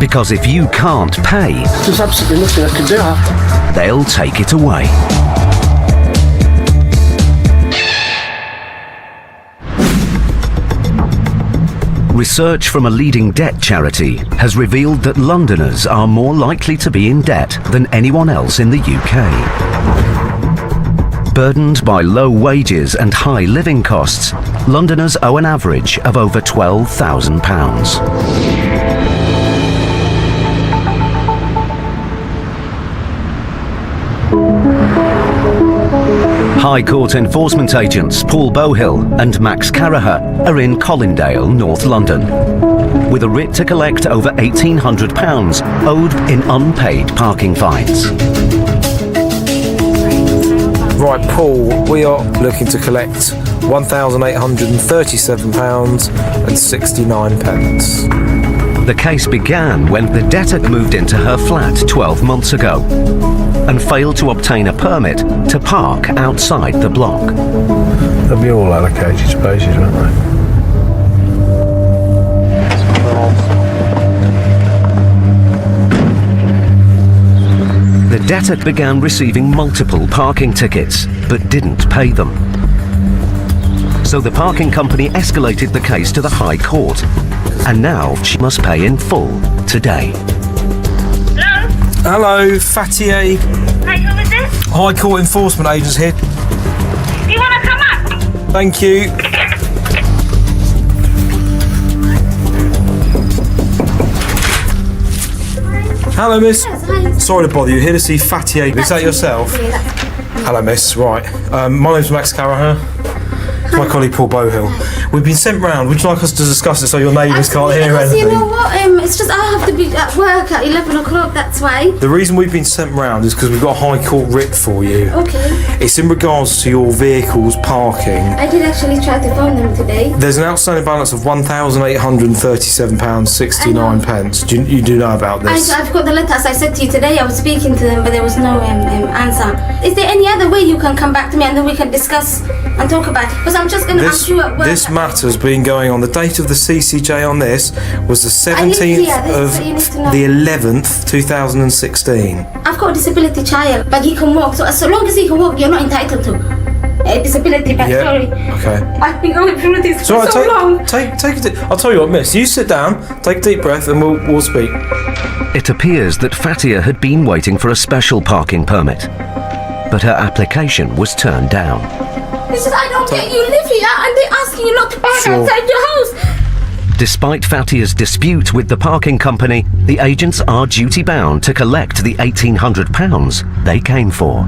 Because if you can't pay, There's absolutely nothing I can do. they'll take it away. Research from a leading debt charity has revealed that Londoners are more likely to be in debt than anyone else in the UK. Burdened by low wages and high living costs, Londoners owe an average of over £12,000. High Court enforcement agents Paul Bohill and Max Caraher are in Colindale, North London, with a writ to collect over £1,800 owed in unpaid parking fines. Right, Paul, we are looking to collect £1,837.69. The case began when the debtor moved into her flat 12 months ago and failed to obtain a permit to park outside the block. They'll be all allocated spaces, won't they? The debtor began receiving multiple parking tickets, but didn't pay them. So the parking company escalated the case to the High Court, and now she must pay in full today. Hello? Hello, Fattier. Hi, who is this? High Court enforcement agents here. You want to come up? Thank you. Hello, miss. Sorry to bother you. Here to see Fattier. Is that yourself? Hello, miss. Right. My name's Max Caraher. My colleague Paul Bohill. We've been sent round. Would you like us to discuss it so your neighbours can't hear anything? You know what? It's just I have to be at work at 11 o'clock, that's why. The reason we've been sent round is because we've got a High Court writ for you. Okay. It's in regards to your vehicle's parking. I did actually try to phone them today. There's an outstanding balance of £1,837.69. You do know about this? I've got the letter, as I said to you today. I was speaking to them, but there was no answer. Is there any other way you can come back to me and then we can discuss and talk about it? Because I'm just going to ask you at work. This matter's been going on. The date of the CCJ on this was the 17th of the 11th, 2016. I've got a disability child, but he can walk. So as long as he can walk, you're not entitled to a disability. But sorry. Okay. I've been going through this So for so long. Take a I'll tell you what, miss. You sit down, take a deep breath, and we'll speak. It appears that Fatia had been waiting for a special parking permit, but her application was turned down. He says, I don't get you live here and they're asking you not to park outside your house. Despite Fatia's dispute with the parking company, the agents are duty-bound to collect the £1,800 they came for.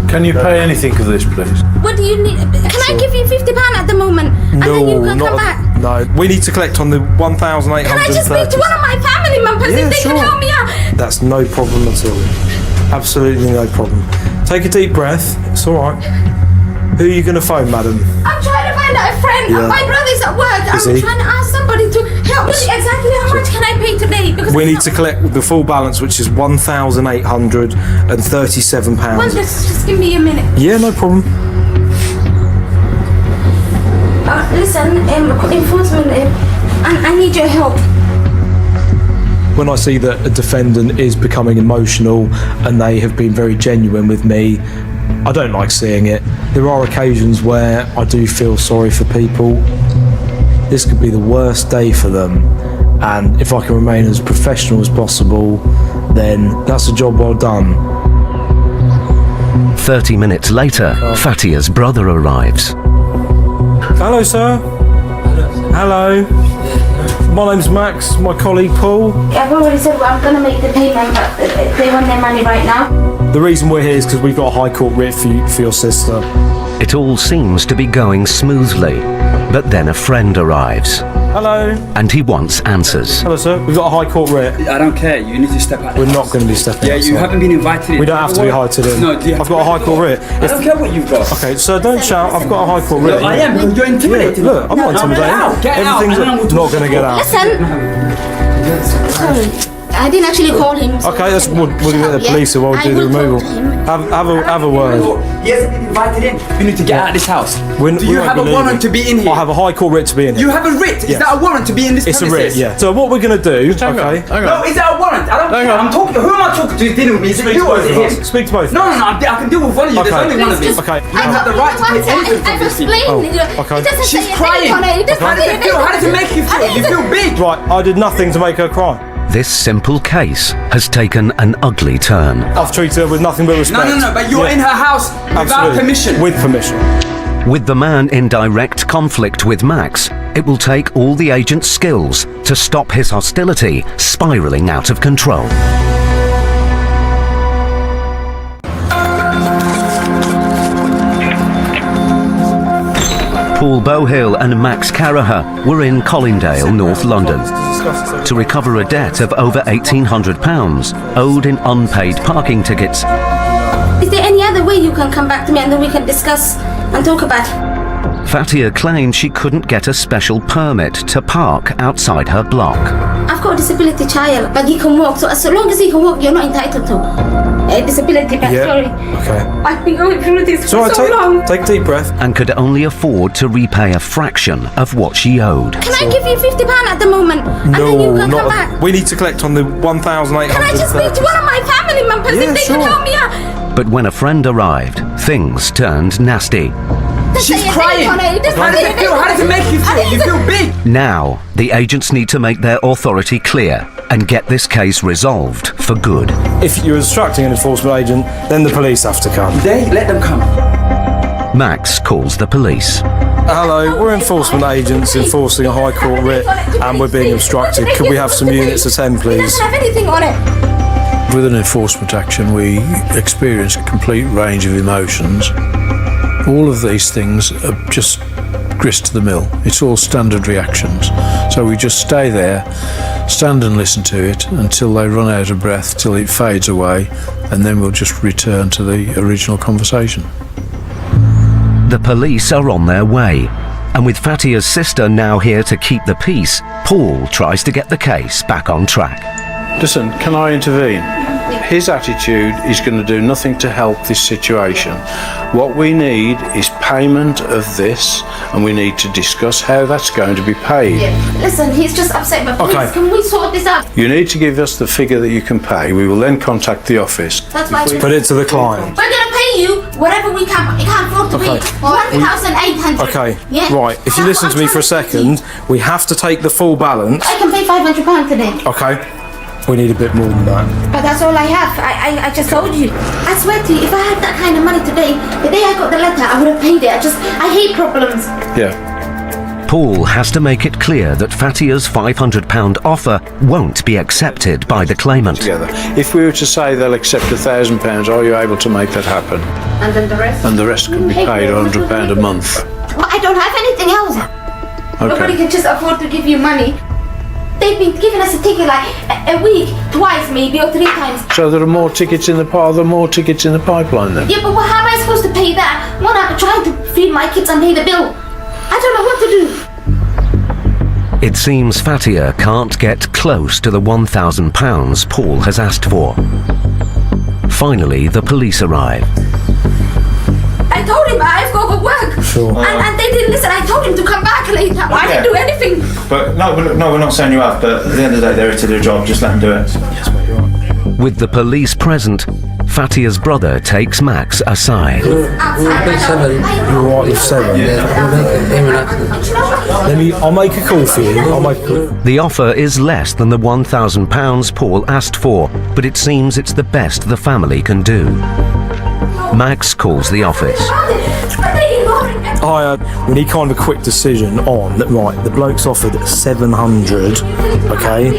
Can you pay anything of this, please? What do you need? Can I give you £50 at the moment? And then you can come back? No. We need to collect on the 1,830. Can I just speak to one of my family members if they can help me out? That's no problem at all. Absolutely no problem. Take a deep breath. It's all right. Who are you going to phone, madam? I'm trying to find out a friend. Yeah. My brother's at work. Is I'm he? trying to ask somebody to help me. Exactly how much can I pay today? Because We need to collect the full balance, which is £1,837. Well, just give me a minute. Yeah, no problem. Listen, enforcement, I need your help. When I see that a defendant is becoming emotional and they have been very genuine with me, I don't like seeing it. There are occasions where I do feel sorry for people. This could be the worst day for them, and if I can remain as professional as possible, then that's a job well done. 30 minutes later, Fatia's brother arrives. Hello, sir. Hello. My name's Max, my colleague Paul. I've already said I'm going to make the payment, but they want their money right now. The reason we're here is because we've got a High Court writ for your sister. It all seems to be going smoothly, but then a friend arrives, Hello. and he wants answers. Hello, sir. We've got a High Court writ. I don't care. You need to step out. We're not going to be stepping Yeah, you outside. haven't been invited. We don't have to be invited in. No, I've got a High Court writ. I don't care what you've got. Okay, so don't shout. I've got a High Court writ. I am, because you're intimidating. Look, I'm not intimidating. Get out. Everything's I don't know what to not going to get out. Listen. Sorry. I didn't actually call him. So Okay, that's we'll get the police who will do the removal. Have a word. He hasn't been invited in. You need to get out of this house. Do you won't have be a leaving. warrant to be in here? I have a high court writ to be in here. You have a writ? Is Yes. that a warrant to be in this It's a premises? writ, yeah. So what we're going to do, okay? No, is that a warrant? I don't care. I'm talking. Who am I talking to? Who's dealing with me? Is it you or is it him? Speak to both. No, I can deal with one of you. There's Okay. only one of you. Okay. You have the right to pay anything from I've this people. explained. okay. It doesn't She's say crying. anything on it. It doesn't How does say it feel? How does it make you feel? You feel big. Right, I did nothing to make her cry. This simple case has taken an ugly turn. I've treated her with nothing but respect. No, but you're Yeah. in her house without Absolutely. permission. With permission. With the man in direct conflict with Max, it will take all the agent's skills to stop his hostility spiraling out of control. Paul Bohill and Max Caraher were in Colindale, North London, to recover a debt of over £1,800 owed in unpaid parking tickets. Is there any other way you can come back to me and then we can discuss and talk about it? Fatia claimed she couldn't get a special permit to park outside her block. I've got a disability child, but he can walk. So as long as he can walk, you're not entitled to a disability. But sorry, Okay. I've been going through this So for so long. take a deep breath. And could only afford to repay a fraction of what she owed. Can I give you £50 at the moment, and then you can come back? We need to collect on the 1,800. Can I just speak to one of my family members Yeah, if they sure. can help me out? But when a friend arrived, things turned nasty. She's crying. How does it feel? How does it make you feel? You feel big. Now, the agents need to make their authority clear and get this case resolved for good. If you're instructing an enforcement agent, then the police have to come. Let them come. Max calls the police. Hello, we're enforcement agents enforcing a high court writ and we're being obstructed. Could we have some units of 10, It please? doesn't have anything on it. With an enforcement action, we experience a complete range of emotions. All of these things are just grist to the mill. It's all standard reactions. So we just stay there, stand and listen to it until they run out of breath, till it fades away, and then we'll just return to the original conversation. The police are on their way, and with Fatia's sister now here to keep the peace, Paul tries to get the case back on track. Listen, can I intervene? His attitude is going to do nothing to help this situation. What we need is payment of this, and we need to discuss how that's going to be paid. Listen, he's just upset, but please, Okay. can we sort this out? You need to give us the figure that you can pay. We will then contact the office. That's why Put it to the client. we're gonna pay you whatever we can. We can't afford to Okay. pay 1,800. Okay, Yeah. right. If you That's listen what to me I'm for a trying to second, do. we have to take the full balance. I can pay £500 today, Okay, we need a bit more than that. but that's all I have. I just told you. I swear to you, if I had that kind of money today, the day I got the letter, I would have paid it. I hate problems. Yeah. Paul has to make it clear that Fatia's £500 offer won't be accepted by the claimant. Together. If we were to say they'll accept £1,000, are you able to make that happen? And then the rest. And the rest can be paid £100 a month. Well, I don't have anything else. Nobody Okay. can just afford to give you money. They've been giving us a ticket like a week, twice maybe, or 3 times. So there are more tickets in the are there more tickets in the pipeline then? Yeah, but how am I supposed to pay that when I'm trying to feed my kids and pay the bill? I don't know what to do. It seems Fatia can't get close to the £1,000 Paul has asked for. Finally, the police arrive. I told him I've got to work. Sure. And they didn't listen. I told him to come back later. I didn't do anything. But no, we're not saying you have, but at the end of the day, they're here to do a job, just let them do it. With the police present, Fatia's brother takes Max aside. Outside. You're right with 7. I'll make a call for you. I'll make a call. The offer is less than the £1,000 Paul asked for, but it seems it's the best the family can do. Max calls the office. We need kind of a quick decision on that. Right, the bloke's offered 700. Okay,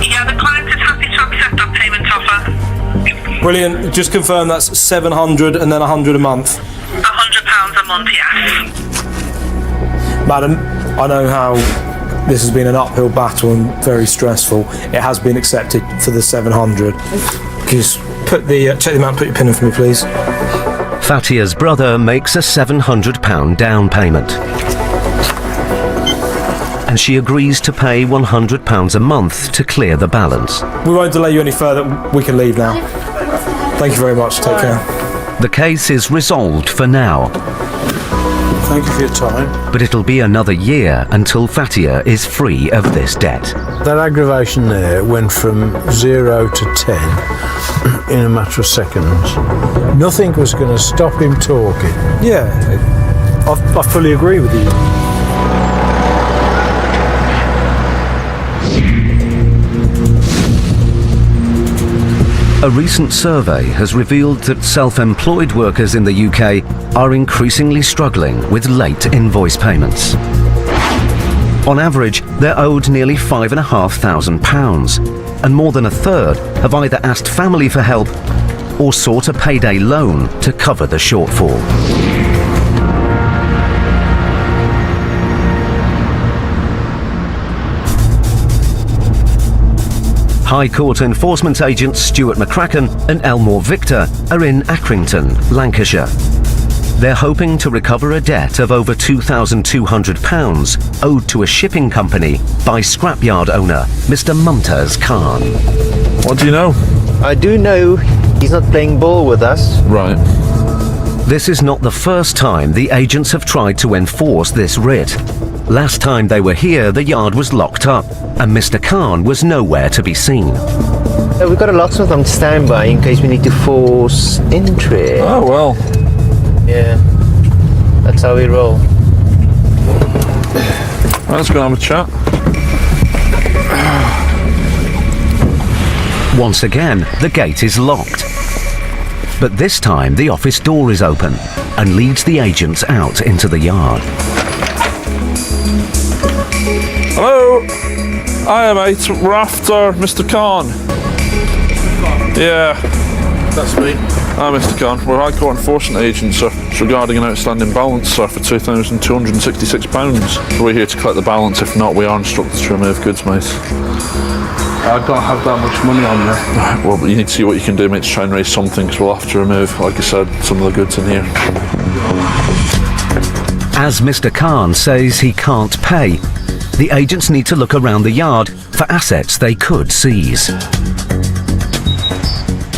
Yeah, the client is happy to accept that payment offer. brilliant. Just confirm that's 700 and then 100 a month. £100 a month, yes. Madam, I know how this has been an uphill battle and very stressful. It has been accepted for the 700. Just put the check the amount. Put your pin in for me, please. Fatia's brother makes a £700 down payment. and she agrees to pay £100 a month to clear the balance. We won't delay you any further. We can leave now. Thank you very much. Take care. The case is resolved for now, Thank you for your time. but it'll be another year until Fatia is free of this debt. That aggravation there went from 0 to 10 in a matter of seconds. Nothing was going to stop him talking. Yeah, I fully agree with you. A recent survey has revealed that self-employed workers in the UK are increasingly struggling with late invoice payments. On average, they're owed nearly £5,500, and more than a third have either asked family for help or sought a payday loan to cover the shortfall. High Court enforcement agents Stuart McCracken and Elmore Victor are in Accrington, Lancashire. They're hoping to recover a debt of over £2,200 owed to a shipping company by scrapyard owner Mr. Mumtaz Khan. What do you know? I do know he's not playing ball with us. Right. This is not the first time the agents have tried to enforce this writ. Last time they were here, the yard was locked up and Mr. Khan was nowhere to be seen. We've got a locksmith on standby in case we need to force entry. Oh, well. Yeah, that's how we roll. Let's go and have a chat. Once again, the gate is locked. But this time, the office door is open and leads the agents out into the yard. Hello? Hiya, mate. We're after Mr. Khan. Yeah. That's me. Hi, Mr. Khan. We're High Court enforcement agents, sir. It's regarding an outstanding balance, sir, for £2,266. We're here to collect the balance. If not, we are instructed to remove goods, mate. I don't have that much money on me. Well, you need to see what you can do, mate, to try and raise something, because we'll have to remove, like I said, some of the goods in here. As Mr. Khan says he can't pay, the agents need to look around the yard for assets they could seize.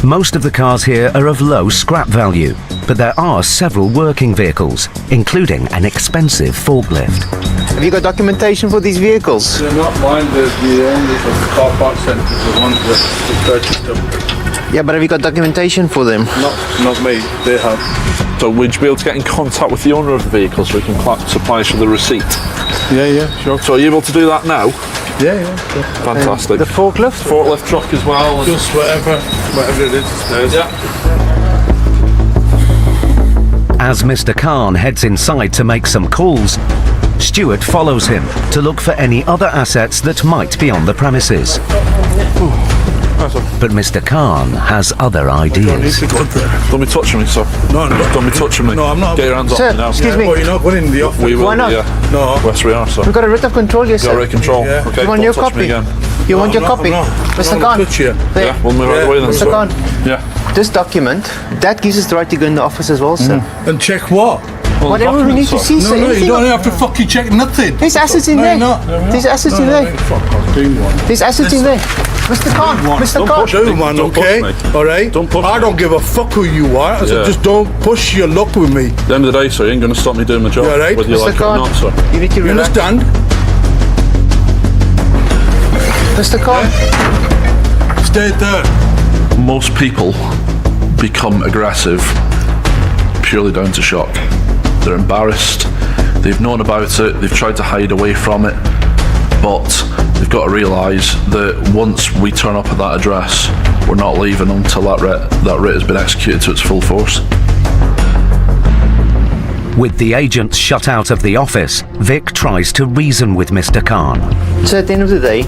Most of the cars here are of low scrap value, but there are several working vehicles, including an expensive forklift. Have you got documentation for these vehicles? They're not mine, they're the owners of the car park centres, the ones that purchased them. Yeah, but have you got documentation for them? Not me, they have. So would you be able to get in contact with the owner of the vehicle so we can supply us with the receipt? Yeah, sure. So are you able to do that now? Yeah, sure. Fantastic. The forklift? Forklift truck as well. Just whatever it is. Yeah. As Mr. Khan heads inside to make some calls, Stuart follows him to look for any other assets that might be on the premises. But Mr. Khan has other ideas. Don't be touching me, sir. No. Don't be touching me. No, I'm not. Get your hands off Sir, me now. excuse me. Well, you're not going in the office. We will. Why not? Yeah. No. Yes, we are, sir. We've got a writ of control, yes, Got sir. right control. Yeah. Okay. You want don't your touch me copy? again. You want your copy? No. Mr. I Khan. touch you. There. Yeah, we'll move right away then, Mr. sir. Khan, Yeah. this document, that gives us the right to go in the office as well, sir. And check what? Well, Whatever we need to see, sir. No, you anything. don't have to fucking check nothing. There's assets in No, there. you're not. There's assets in there. Fuck off, do one. There's assets in there. Mr. Khan, Mr. Don't Khan. push Do me. man, Don't push okay? me. Alright? Don't push I me. don't give a fuck who you are. I said, Yeah. just don't push your luck with me. At the end of the day, sir, you ain't going to stop me doing my job. You all right? Whether you Mr. like it or Khan, not, sir. you need to You relax. understand? Mr. Khan. Stay there. Most people become aggressive purely down to shock. They're embarrassed, they've known about it, they've tried to hide away from it, but they've got to realise that once we turn up at that address, we're not leaving until that writ has been executed to its full force. With the agents shut out of the office, Vic tries to reason with Mr. Khan. So at the end of the day,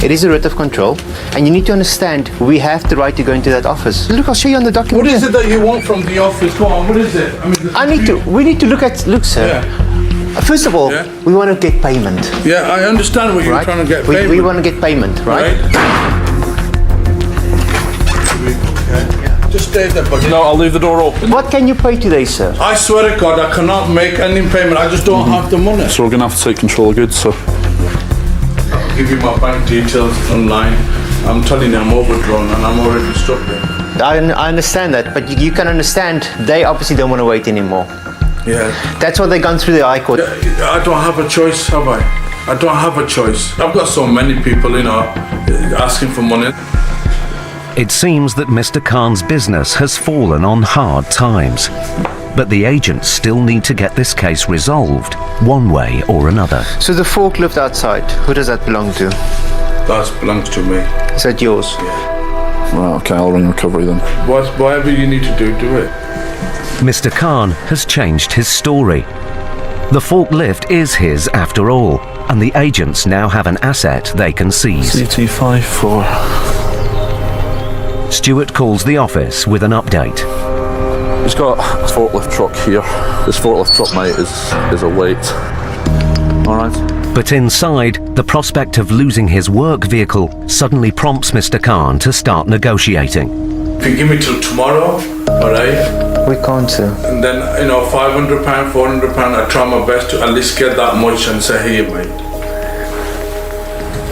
it is a writ of control, and you need to understand we have the right to go into that office. Look, I'll show you on the document. What is it that you want from the office? Go on, what is it? We need to look at, sir. Yeah. First of all, Yeah. we want to get payment, Yeah, I understand what you're right? trying to get we payment. want to get payment, right? Just stay there, buddy. No, I'll leave the door open. What can you pay today, sir? I swear to God, I cannot make any payment. I just don't have the money. So we're going to have to take control of goods, sir. give you my bank details online. I'm telling you, I'm overdrawn and I'm already struggling. I understand that, but you can understand they obviously don't want to wait anymore. Yeah. That's why they've gone through the High Court. I don't have a choice, have I? I don't have a choice. I've got so many people, asking for money. It seems that Mr. Khan's business has fallen on hard times. But the agents still need to get this case resolved, one way or another. So the forklift outside, who does that belong to? That belongs to me. Is that yours? Yeah. Right, okay, I'll ring recovery then. Whatever you need to do it. Mr. Khan has changed his story. The forklift is his after all, and the agents now have an asset they can seize. CT54. Stuart calls the office with an update. He's got a forklift truck here. This forklift truck, mate, is a weight. Alright. But inside, the prospect of losing his work vehicle suddenly prompts Mr. Khan to start negotiating. If you give me till tomorrow, alright? We can't, sir. And then, £500, £400, I try my best to at least get that much and say, here, mate.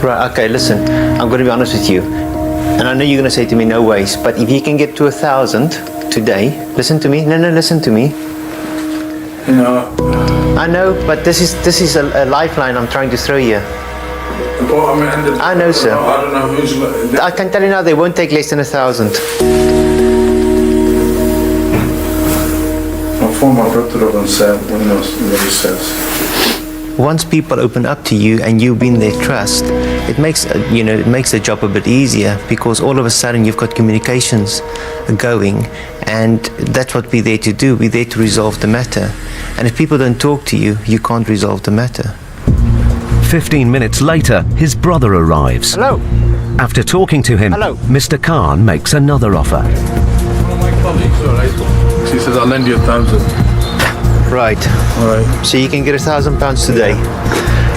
Right, okay, listen, I'm going to be honest with you. And I know you're going to say to me, no ways, but if you can get to 1,000 today, listen to me. No, listen to me. I know, but this is a lifeline I'm trying to throw you. I know, sir. I don't know who's... I can tell you now, they won't take less than 1,000. I'll phone my brother up and say what he says. Once people open up to you and you win their trust, it makes the job a bit easier, because all of a sudden you've got communications going, and that's what we're there to do. We're there to resolve the matter. And if people don't talk to you, you can't resolve the matter. 15 minutes later, his brother arrives. Hello. After talking to him, Hello. Mr. Khan makes another offer. One of my colleagues, alright? She says, I'll lend you 1,000. Right. Alright. So you can get £1,000 today.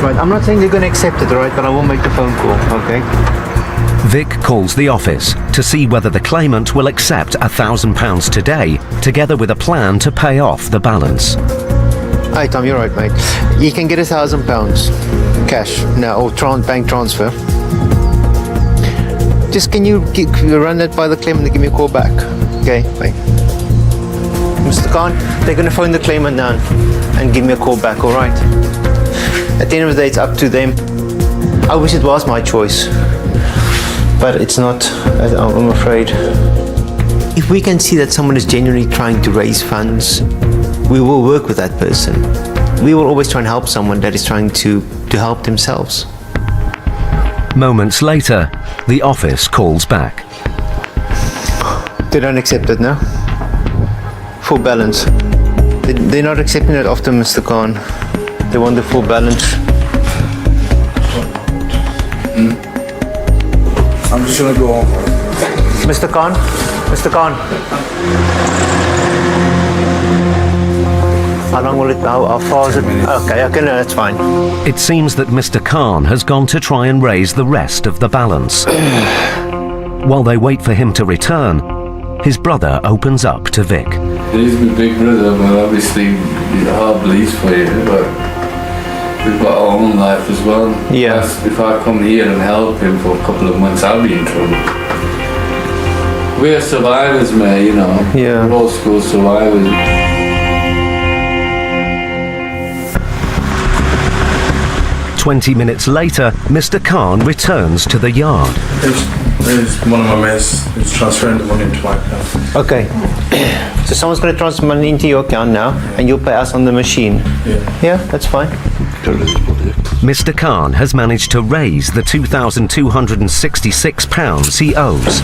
Right. I'm not saying you're going to accept it, alright, but I will make the phone call, okay? Vic calls the office to see whether the claimant will accept £1,000 today, together with a plan to pay off the balance. Hi Tom, you're right, mate. You can get £1,000 cash now, or bank transfer. Just can you run that by the claimant and give me a call back? Okay, bye. Mr. Khan, they're going to phone the claimant now and give me a call back, all right? At the end of the day, it's up to them. I wish it was my choice, but it's not, I'm afraid. If we can see that someone is genuinely trying to raise funds, we will work with that person. We will always try and help someone that is trying to help themselves. Moments later, the office calls back. They don't accept it now. Full balance. They're not accepting it often, Mr. Khan. They want the full balance. I'm just gonna go home. Mr. Khan? Mr. Khan? How long will it, how far is it? Okay, no, that's fine. It seems that Mr. Khan has gone to try and raise the rest of the balance. While they wait for him to return, his brother opens up to Vic. He's my big brother, but obviously the heart bleeds for you, but we've got our own life as well. Yeah. If I come here and help him for a couple of months, I'll be in trouble. We're survivors, man, Yeah. We're old school survivors. 20 minutes later, Mr. Khan returns to the yard. There's one of my mates who's transferring the money into my account. Okay. So someone's going to transfer money into your account now, and you'll pay us on the machine. Yeah, that's fine. Mr. Khan has managed to raise the £2,266 he owes,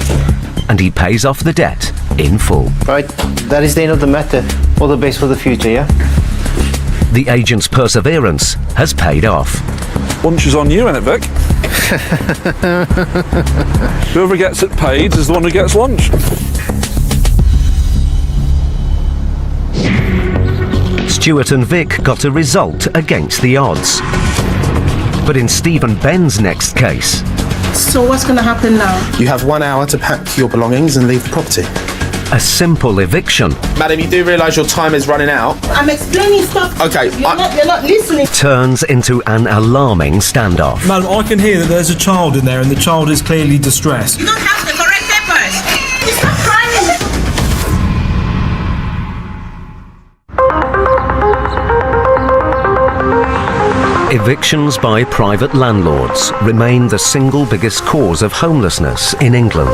and he pays off the debt in full. Right, that is the end of the matter. All the best for the future, yeah? The agent's perseverance has paid off. Lunch is on you, innit, Vic? Whoever gets it paid is the one who gets lunch. Stuart and Vic got a result against the odds. But in Stephen Ben's next case... So what's going to happen now? You have 1 hour to pack your belongings and leave the property. a simple eviction Madam, you do realise your time is running out? I'm explaining stuff. Okay, You're not listening. turns into an alarming standoff. Madam, I can hear that there's a child in there and the child is clearly distressed. You don't have the correct papers. Stop crying. Evictions by private landlords remain the single biggest cause of homelessness in England.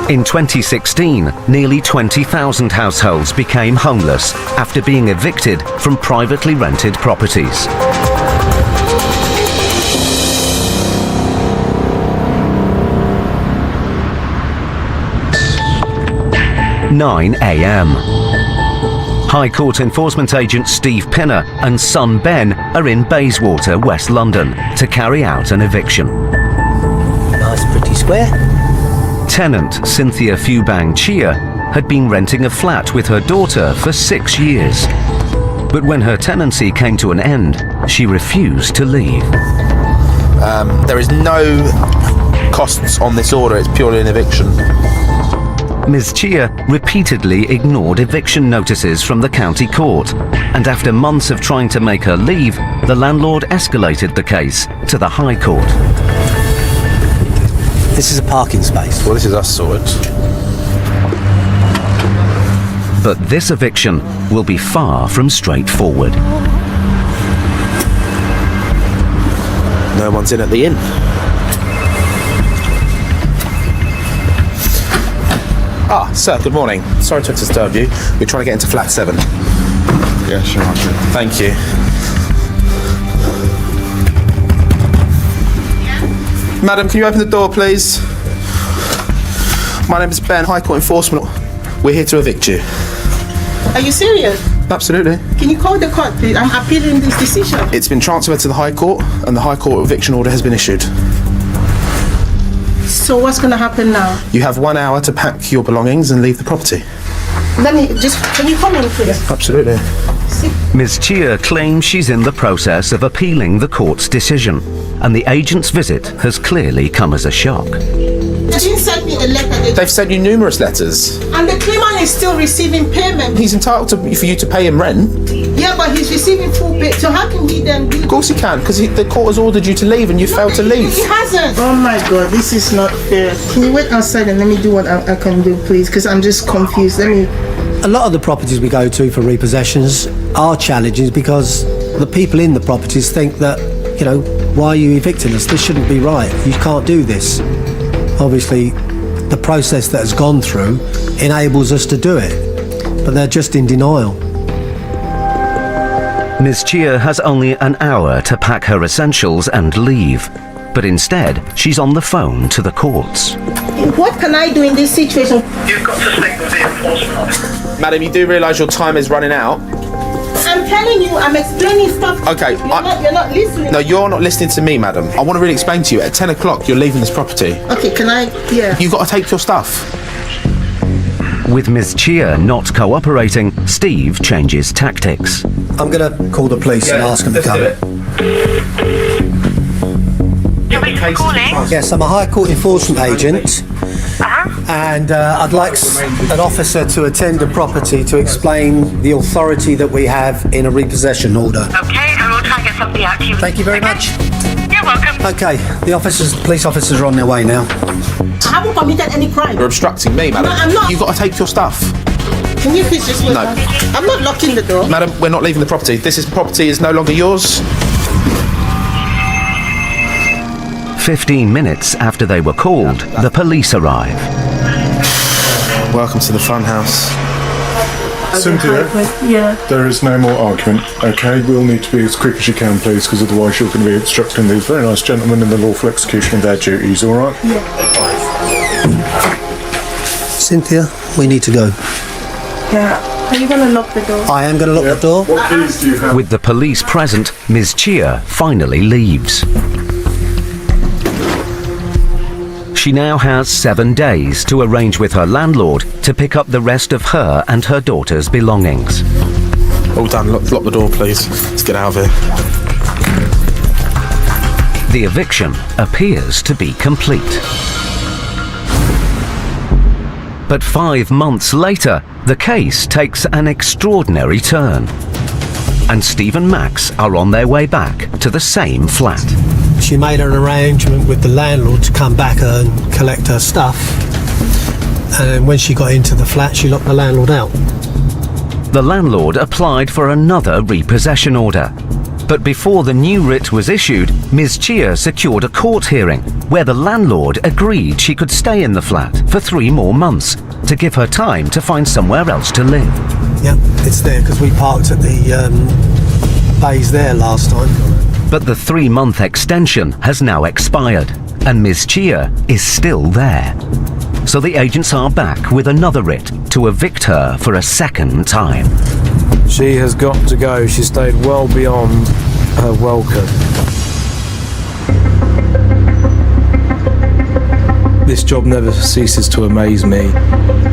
In 2016, nearly 20,000 households became homeless after being evicted from privately rented properties. (9 a.m). High Court enforcement agent Steve Pinner and son Ben are in Bayswater, West London, to carry out an eviction. Nice, pretty square. Tenant Cynthia Fubang Chia had been renting a flat with her daughter for 6 years. But when her tenancy came to an end, she refused to leave. There is no costs on this order, it's purely an eviction. Ms. Chia repeatedly ignored eviction notices from the county court, and after months of trying to make her leave, the landlord escalated the case to the High Court. This is a parking space. Well, this is us sorted. But this eviction will be far from straightforward. No one's in at the inn. Ah, sir, good morning. Sorry to disturb you. We're trying to get into flat 7. Yeah, sure. Thank you. Madam, can you open the door, please? My name is Ben, High Court Enforcement. We're here to evict you. Are you serious? Absolutely. Can you call the court, please? I'm appealing this decision. It's been transferred to the High Court, and the High Court eviction order has been issued. So what's going to happen now? You have 1 hour to pack your belongings and leave the property. Can you come in, please? Absolutely. Ms. Chia claims she's in the process of appealing the court's decision, and the agent's visit has clearly come as a shock. They didn't send me a letter. They've sent you numerous letters. And the claimant is still receiving payment. He's entitled for you to pay him rent. Yeah, but he's receiving full pay. So how can he then do? Of course he can, because the court has ordered you to leave and you failed to leave. He hasn't. Oh my God, this is not fair. Can you wait outside and let me do what I can do, please? Because I'm just confused. A lot of the properties we go to for repossessions are challenges because the people in the properties think that, you know, why are you evicting us? This shouldn't be right. You can't do this. Obviously, the process that has gone through enables us to do it, but they're just in denial. Ms. Chia has only an hour to pack her essentials and leave, but instead she's on the phone to the courts. What can I do in this situation? You've got to speak with the enforcement officer. Madam, you do realise your time is running out? I'm telling you, I'm explaining stuff. Okay, You're not listening. No, you're not listening to me, madam. I want to really explain to you. At 10 o'clock, you're leaving this property. Okay, can I? Yeah. You've got to take your stuff. With Ms. Chia not cooperating, Steve changes tactics. I'm going to call the police and ask them to come. Yes, I'm a High Court enforcement agent. And I'd like an officer to attend the property to explain the authority that we have in a repossession order. Okay, and we'll try and get somebody out to you. Thank you very much. You're welcome. Okay, the police officers are on their way now. I haven't committed any crime. You're obstructing me, madam. No, I'm not. You've got to take your stuff. Can you please just wait? No. I'm not locking the door. Madam, we're not leaving the property. Property is no longer yours. 15 minutes after they were called, the police arrive. Welcome to the fun house. Cynthia, Yeah. there is no more argument, okay? We'll need to be as quick as you can, please, because otherwise you're going to be obstructing these very nice gentlemen in the lawful execution of their duties, all right? Cynthia, we need to go. Yeah. Are you going to lock the door? I am going to lock the door. What keys do you have? With the police present, Ms. Chia finally leaves. She now has 7 days to arrange with her landlord to pick up the rest of her and her daughter's belongings. All done. Lock the door, please. Let's get out of here. The eviction appears to be complete. But 5 months later, the case takes an extraordinary turn. And Steve and Max are on their way back to the same flat. She made an arrangement with the landlord to come back and collect her stuff. And when she got into the flat, she locked the landlord out. The landlord applied for another repossession order. But before the new writ was issued, Ms. Chia secured a court hearing where the landlord agreed she could stay in the flat for 3 more months to give her time to find somewhere else to live. Yep, it's there because we parked at the bays there last time. But the 3-month extension has now expired and Ms. Chia is still there. So the agents are back with another writ to evict her for a second time. She has got to go. She stayed well beyond her welcome. This job never ceases to amaze me.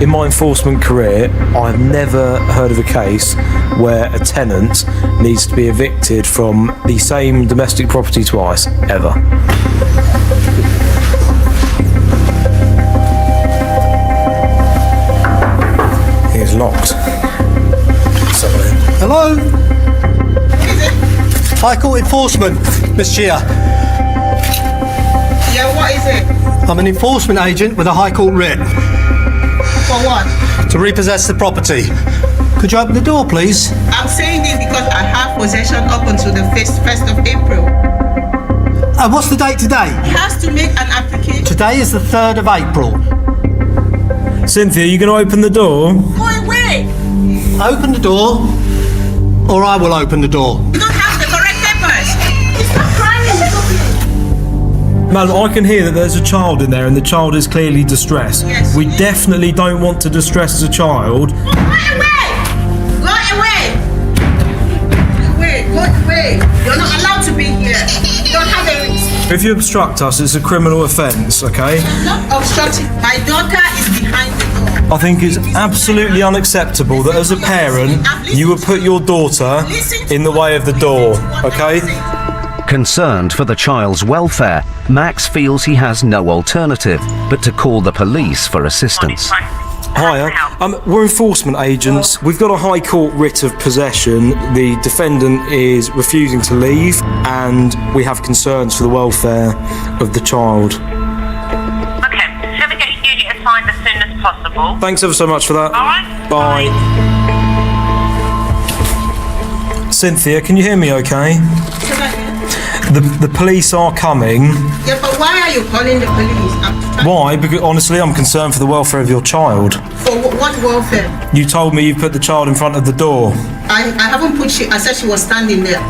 In my enforcement career, I've never heard of a case where a tenant needs to be evicted from the same domestic property twice, ever. It's locked. Hello? High Court Enforcement, Miss Chia. Yeah, what is it? I'm an enforcement agent with a High Court writ. For what? To repossess the property. Could you open the door, please? I'm saying this because I have possession up until the 1st of April. What's the date today? He has to make an application. Today is the 3rd of April. Cynthia, you going to open the door? Go away! Open the door, or I will open the door. You don't have the correct papers. Stop crying. Madam, I can hear that there's a child in there and the child is clearly distressed. Yes. We definitely don't want to distress the child. Go away! Go away! Go away! You're not allowed to be here. You don't have a reason. If you obstruct us, it's a criminal offence, okay? I'm not obstructing. My daughter is behind the door. I think it's absolutely unacceptable that as a parent, you would put your daughter in the way of the door, okay? Concerned for the child's welfare, Max feels he has no alternative but to call the police for assistance. Hiya. We're enforcement agents. We've got a High Court writ of possession. The defendant is refusing to leave and we have concerns for the welfare of the child. Okay, shall we get a unit assigned as soon as possible? Thanks ever so much for that. Alright. Bye. Cynthia, can you hear me okay? The police are coming. Yeah, but why are you calling the police? Why? Because honestly, I'm concerned for the welfare of your child. For what welfare? You told me you put the child in front of the door. I haven't put she. I said she was standing there.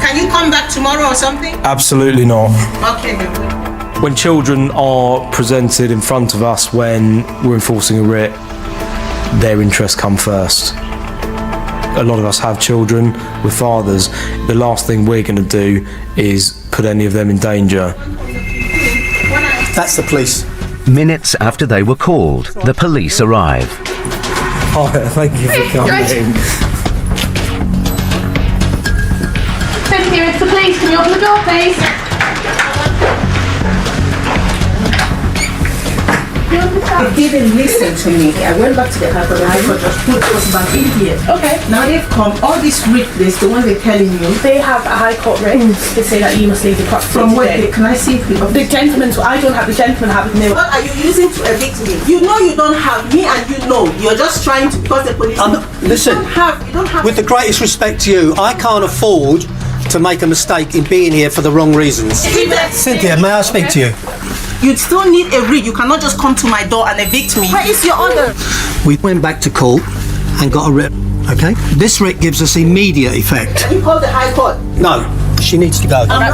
Can you come back tomorrow or something? Absolutely not. Okay, then. When children are presented in front of us when we're enforcing a writ, their interests come first. A lot of us have children with fathers. The last thing we're going to do is put any of them in danger. That's the police. Minutes after they were called, the police arrive. Hi, thank you for coming. Cynthia, it's the police. Can you open the door, please? They didn't listen to me. I went back to the High Court and I just put us back in here. Okay. Now they've come, all this writ list, the one they're telling you. They have a High Court writ to say that you must leave the property. From where? today. Can I see it? The gentleman's, I don't have, the gentleman have it now. What are you using to evict me? You know you don't have me and you know. You're just trying to, because the police... Listen, you don't have... with the greatest respect to you, I can't afford to make a mistake in being here for the wrong reasons. Cynthia, may I speak to you? You still need a writ. You cannot just come to my door and evict me. Where is your order? We went back to court and got a writ, okay? This writ gives us immediate effect. Can you call the High Court? No, she needs to go. Right?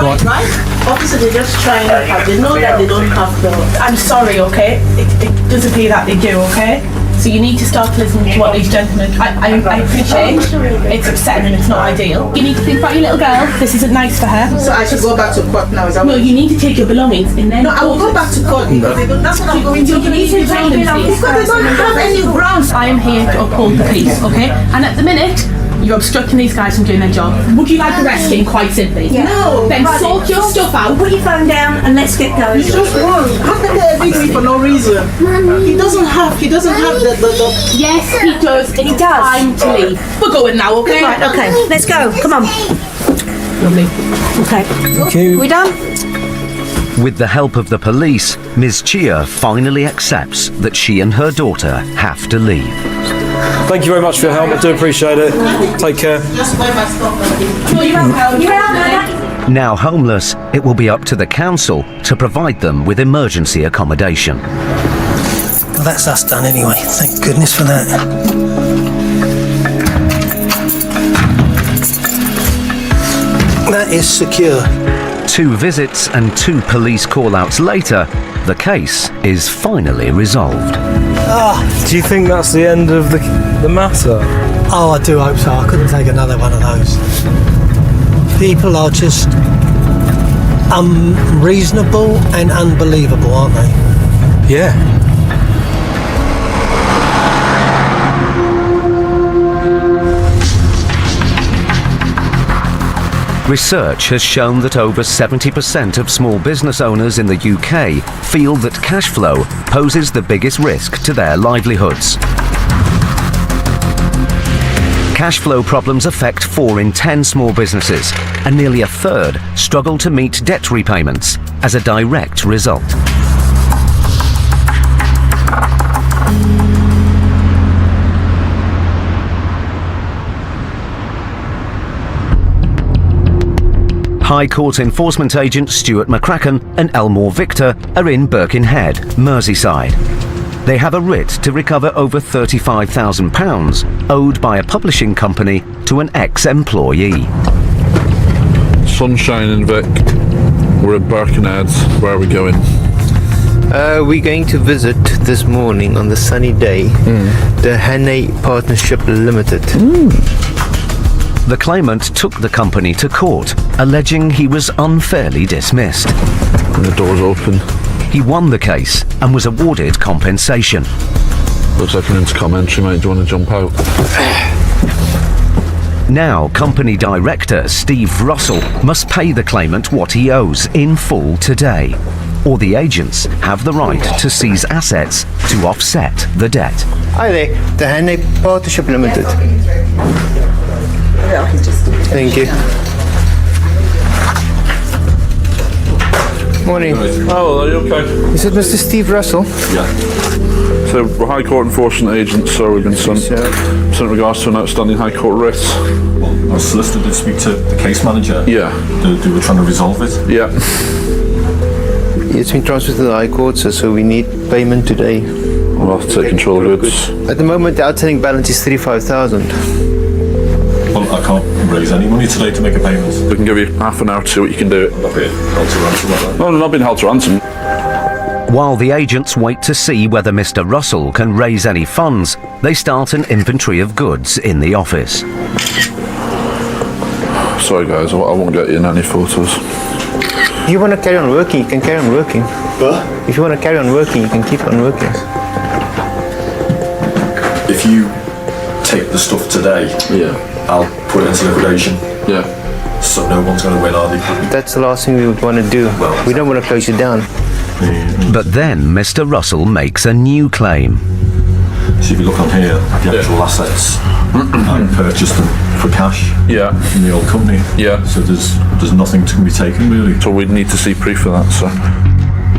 Officer, they're just trying to have, they know that they don't have the... I'm sorry, okay? It does appear that they do, okay? So you need to start listening to what these gentlemen... I appreciate it's upsetting and it's not ideal. You need to think about your little girl. This isn't nice for her. So I should go back to court now, is that No, you need to take your belongings and then... No, I will go back to court because they don't, that's what I'm going to do. You need to take your belongings. Because they don't have any grounds. I am here to uphold the peace, okay? And at the minute, You're obstructing these guys from doing their job. Would you like arresting, quite simply? Yeah. No, Then Roddy, sort your stuff out. Put your phone down and let's get going. He's just wrong. How can they evict me for no reason? He doesn't have the Yes, he does. It's time to leave. We're going now, okay? Right, okay, let's go. Come on. Lovely. Okay. Thank you. We done? With the help of the police, Ms. Chia finally accepts that she and her daughter have to leave. Thank you very much for your help. I do appreciate it. Take care. Just wear my stuff. You're welcome. You're welcome. Now homeless, it will be up to the council to provide them with emergency accommodation. Well, that's us done anyway. Thank goodness for that. That is secure. 2 visits and 2 police call-outs later, the case is finally resolved. Do you think that's the end of the matter? Oh, I do hope so. I couldn't take another one of those. People are just unreasonable and unbelievable, aren't they? Yeah. Research has shown that over 70% of small business owners in the UK feel that cash flow poses the biggest risk to their livelihoods. Cash flow problems affect 4 in 10 small businesses, and nearly a third struggle to meet debt repayments as a direct result. High Court Enforcement Agent Stuart McCracken and Elmore Victor are in Birkenhead, Merseyside. They have a writ to recover over £35,000 owed by a publishing company to an ex-employee. Sunshine and Vic. We're at Birkenhead. Where are we going? We're going to visit this morning on the sunny day the Hannay Partnership Limited. The claimant took the company to court, alleging he was unfairly dismissed. And the door's open. He won the case and was awarded compensation. Looks like an intercom entry, mate. Do you want to jump out? Now, company director Steve Russell must pay the claimant what he owes in full today, or the agents have the right to seize assets to offset the debt. Hi there, the Hannay Partnership Limited. Thank you. Morning. Oh, are you okay? Is it Mr. Steve Russell? Yeah. So we're High Court Enforcement Agents, so we've been sent in regards to an outstanding High Court writ. Our solicitor did speak to the case manager. Yeah. They were trying to resolve it. Yeah. It's been transferred to the High Court, so we need payment today. We'll have to take control of goods. At the moment, the outstanding balance is 35,000. Well, I can't raise any money today to make a payment. We can give you half an hour to see what you can do. I'm not being held to ransom like that. No, not being held to ransom. While the agents wait to see whether Mr. Russell can raise any funds, they start an inventory of goods in the office. Sorry guys, I won't get you in any photos. If you want to carry on working, you can carry on working. But if you want to carry on working, you can keep on working. If you take the stuff today, I'll put it into liquidation. Yeah. So no one's going to win, are they? That's the last thing we would want to do. We don't want to close you down. But then Mr. Russell makes a new claim. So if you look on here, the actual assets, I purchased them for cash. Yeah. In the old company. Yeah. So there's nothing to be taken really. So we'd need to see proof of that, sir.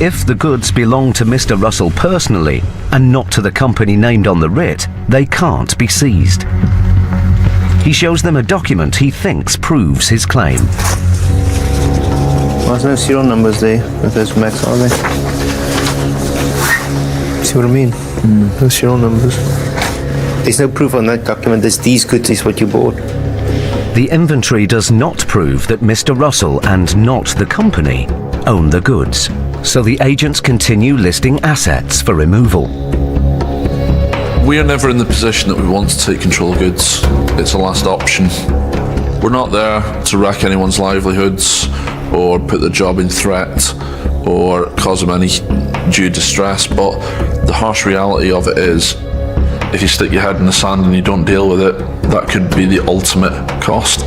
If the goods belong to Mr. Russell personally and not to the company named on the writ, they can't be seized. He shows them a document he thinks proves his claim. There's no serial numbers there with those Macs, are there? See what I mean? No serial numbers. There's no proof on that document that these goods is what you bought. The inventory does not prove that Mr. Russell and not the company own the goods, so the agents continue listing assets for removal. We are never in the position that we want to take control of goods. It's a last option. We're not there to wreck anyone's livelihoods or put the job in threat or cause them any due distress, but the harsh reality of it is if you stick your head in the sand and you don't deal with it, that could be the ultimate cost.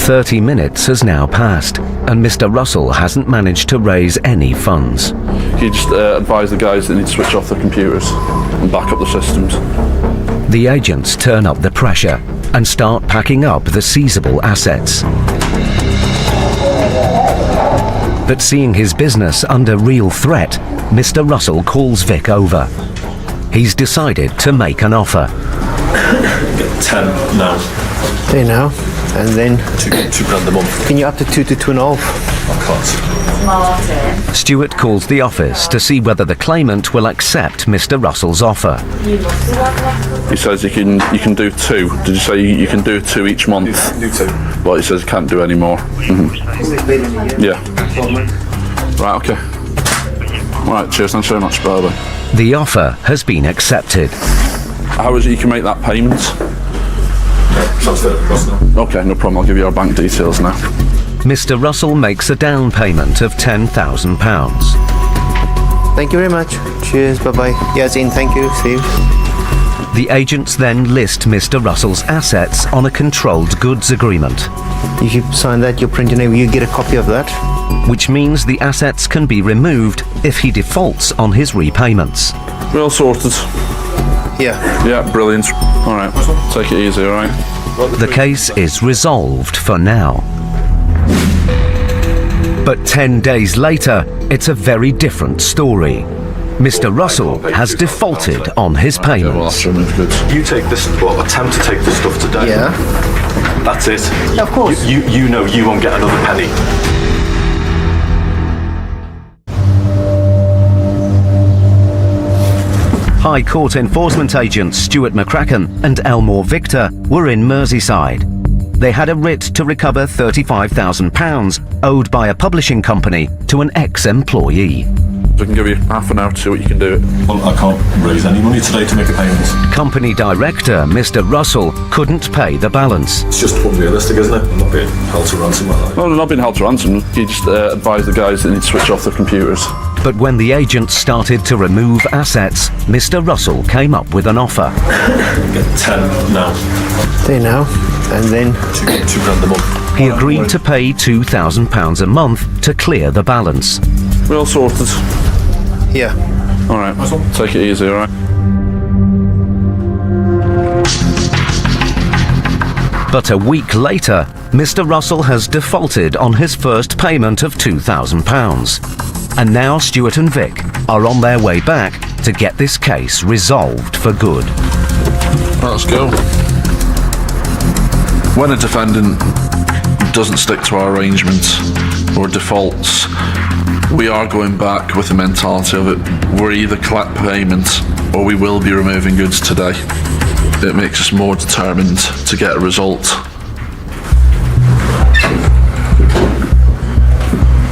30 minutes has now passed, and Mr. Russell hasn't managed to raise any funds. You just advise the guys that need to switch off the computers and back up the systems. The agents turn up the pressure and start packing up the seizable assets. But seeing his business under real threat, Mr. Russell calls Vic over. He's decided to make an offer. Get 10 now. 10 now, and then two grand a month. can you up to 2 to 2.5? I can't. Stuart calls the office to see whether the claimant will accept Mr. Russell's offer. He says you can do 2. Did you say you can do 2 each month? Do 2. Well, he says he can't do any more. Yeah. Right, okay. Right, cheers, thanks very much, bye. The offer has been accepted. How is it you can make that payment? Transfer it across now. Okay, no problem, I'll give you our bank details now. Mr. Russell makes a down payment of £10,000. Thank you very much. Cheers, bye-bye. Yasin, thank you, Steve. The agents then list Mr. Russell's assets on a controlled goods agreement, If you sign that, your print your name, you get a copy of that. which means the assets can be removed if he defaults on his repayments. We're all sorted. Yeah. Yeah, brilliant. Alright, take it easy, alright? The case is resolved for now. But 10 days later, it's a very different story. Mr. Russell has defaulted on his payments. You take this, or attempt to take this stuff today. Yeah. That's it. Of course. You know you won't get another penny. High Court enforcement agents Stuart McCracken and Elmore Victor were in Merseyside. They had a writ to recover £35,000 owed by a publishing company to an ex-employee. I can give you half an hour to see what you can do. Well, I can't raise any money today to make a payment. Company director Mr. Russell couldn't pay the balance. It's just unrealistic, isn't it? I'm not being held to ransom like that. No, they're not being held to ransom. You just advise the guys that need to switch off the computers. But when the agents started to remove assets, Mr. Russell came up with an offer. Get 10 now. 10 now, and then two grand a month. He agreed to pay £2,000 a month to clear the balance. We're all sorted. Yeah. Alright, take it easy, alright? But a week later, Mr. Russell has defaulted on his first payment of £2,000. And now Stuart and Vic are on their way back to get this case resolved for good. Let's go. When a defendant doesn't stick to our arrangements or defaults, we are going back with the mentality of it. We're either collect payment or we will be removing goods today. It makes us more determined to get a result.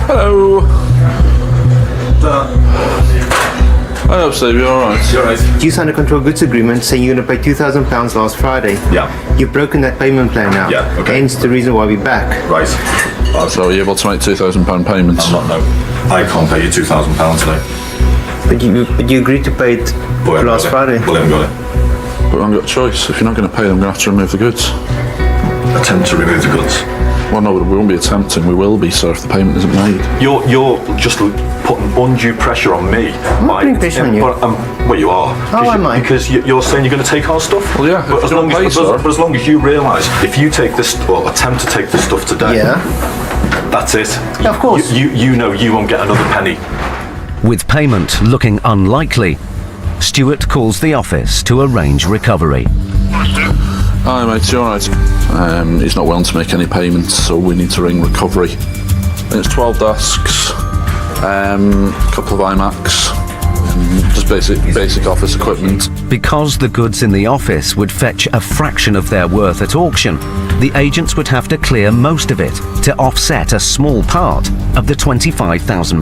Hello. I hope so, you're alright. You're right. you signed a control goods agreement saying you're going to pay £2,000 last Friday. Yeah. You've broken that payment plan now. Yeah, okay. Hence the reason why we're back. Right. So are you able to make £2,000 payments? I'm not, no. I can't pay you £2,000 today. But you agreed to pay it last Friday. Well, I haven't got it. But I haven't got a choice. If you're not going to pay, I'm going to have to remove the goods. Attempt to remove the goods. Well, no, we won't be attempting. We will be, sir, if the payment isn't made. You're just putting undue pressure on me. I'm not putting pressure on you. Well, you are. How am I? Because you're saying you're going to take our stuff. Well, yeah. But if as you long don't pay, as, sir. but as long as you realise, if you take this or attempt to take this stuff today, Yeah. that's it. Yeah, of course. You know you won't get another penny. With payment looking unlikely, Stuart calls the office to arrange recovery. Hi, mate, you alright? He's not willing to make any payments, so we need to ring recovery. And it's 12 desks, a couple of iMacs, just basic office equipment. Because the goods in the office would fetch a fraction of their worth at auction, the agents would have to clear most of it to offset a small part of the £25,000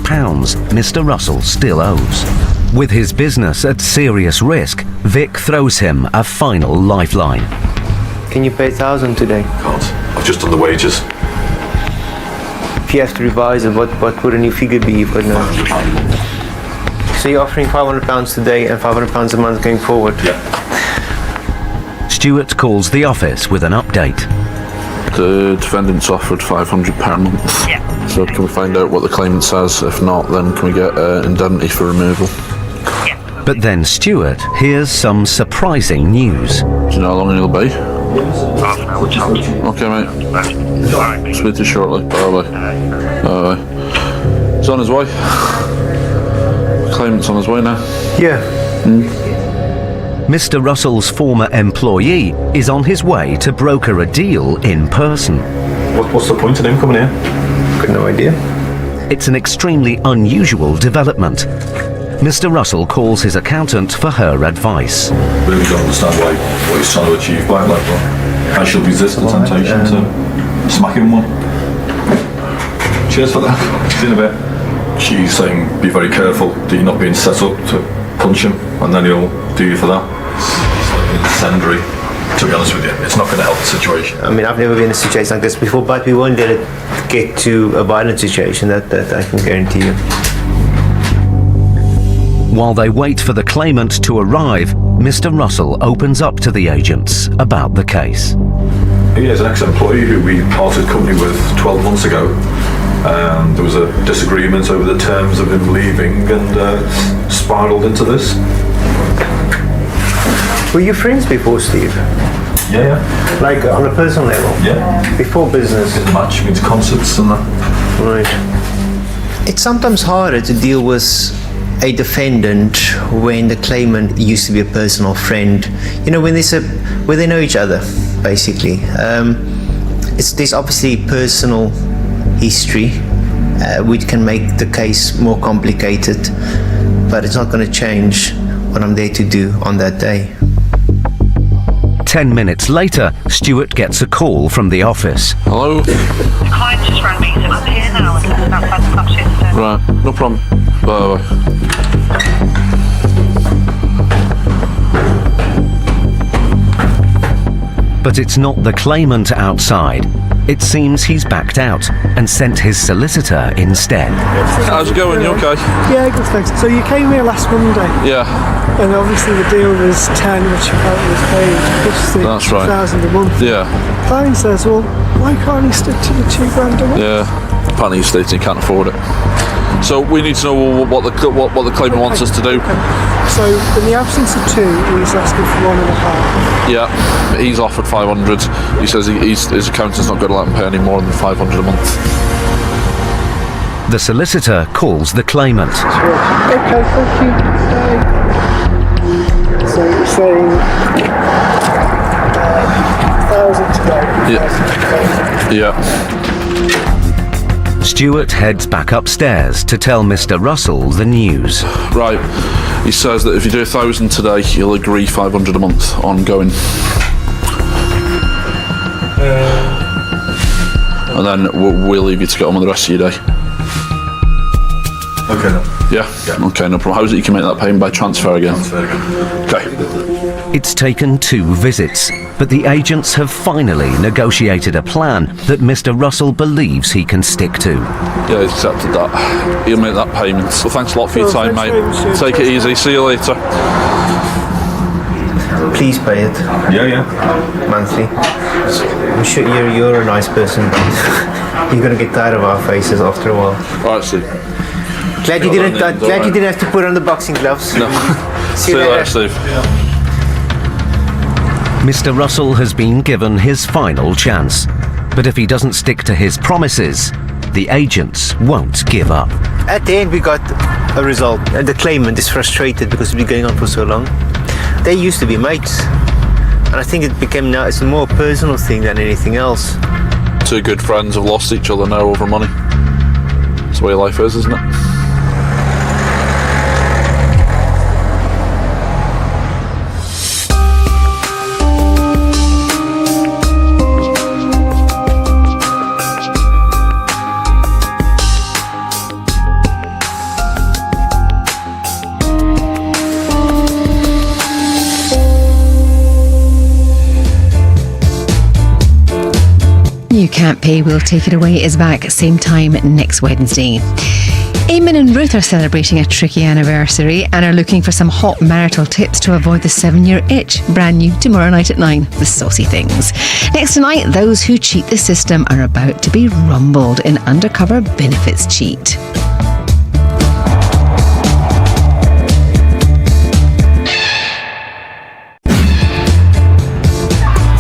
Mr. Russell still owes. With his business at serious risk, Vic throws him a final lifeline. Can you pay 1,000 today? Can't. I've just done the wages. If you have to revise it, what would a new figure be? But no. So you're offering £500 today and £500 a month going forward? Yeah. Stuart calls the office with an update. The defendant's offered £500 per month. Yeah. So can we find out what the claimant says? If not, then can we get indemnity for removal? But then Stuart hears some surprising news. Do you know how long he'll be? Half an hour tops. Okay, mate. Alright. Speak to you shortly. Bye-bye. Bye-bye. He's on his way. Claimant's on his way now. Yeah. Mr. Russell's former employee is on his way to broker a deal in person. What's the point of him coming here? Got no idea. It's an extremely unusual development. Mr. Russell calls his accountant for her advice. Really don't understand what he's trying to achieve by that, but I shall resist the temptation to smack him one. Cheers for that. See you in a bit. She's saying be very careful that you're not being set up to punch him, and then he'll do you for that. It's like incendiary. To be honest with you, it's not going to help the situation. I mean, I've never been in a situation like this before, but we won't let it get to a violent situation, that I can guarantee you. While they wait for the claimant to arrive, Mr. Russell opens up to the agents about the case. He is an ex-employee who we parted company with 12 months ago. There was a disagreement over the terms of him leaving, and spiralled into this. Were you friends before, Steve? Yeah. Like on a personal level? Yeah. Before business? In match means concerts and that. Right. It's sometimes harder to deal with a defendant when the claimant used to be a personal friend. You know, when they know each other, basically. There's obviously personal history, which can make the case more complicated, but it's not going to change what I'm there to do on that day. 10 minutes later, Stuart gets a call from the office. Hello? The client just rang me, so I'm here now and listen outside the club. Right, no problem. Bye-bye. But it's not the claimant outside. It seems he's backed out and sent his solicitor instead. How's it going? You okay? Yeah, good, thanks. So you came here last Monday. Yeah. And obviously the deal was 10, which apparently was paid That's right. 2,000 a month. Yeah. Client says, well, why can't he stick to the £2,000 a month? Yeah. Apparently he's stating he can't afford it. So we need to know what the claimant wants us to do. So in the absence of 2, he's asking for 1.5. Yeah, he's offered 500. He says his accountant's not going to let him pay any more than 500 a month. The solicitor calls the claimant. Okay, thank you. So you're saying 1,000 today? Yeah. Stuart heads back upstairs to tell Mr. Russell the news. Right. He says that if you do 1,000 today, he'll agree 500 a month ongoing. And then we'll leave you to get on with the rest of your day. Okay then. Yeah? Okay, no problem. How is it you can make that payment by transfer again? Okay. It's taken 2 visits, but the agents have finally negotiated a plan that Mr. Russell believes he can stick to. Yeah, he's accepted that. He'll make that payment. Well, thanks a lot for your time, mate. Take it easy. See you later. Please pay it. Yeah. Monthly. I'm sure you're a nice person, but you're going to get tired of our faces after a while. Alright, Steve. Glad you didn't have to put on the boxing gloves. No. See you later, Steve. Mr. Russell has been given his final chance, but if he doesn't stick to his promises, the agents won't give up. At the end, we got a result, and the claimant is frustrated because it's been going on for so long. They used to be mates, and I think it became now it's a more personal thing than anything else. 2 good friends have lost each other now over money. That's the way life is, isn't it? You Can't Pay, We'll Take It Away is back same time next Wednesday. Eamon and Ruth are celebrating a tricky anniversary and are looking for some hot marital tips to avoid the 7-year itch. Brand new tomorrow night at 9, The Saucy Things. Next tonight, those who cheat the system are about to be rumbled in Undercover Benefits Cheat.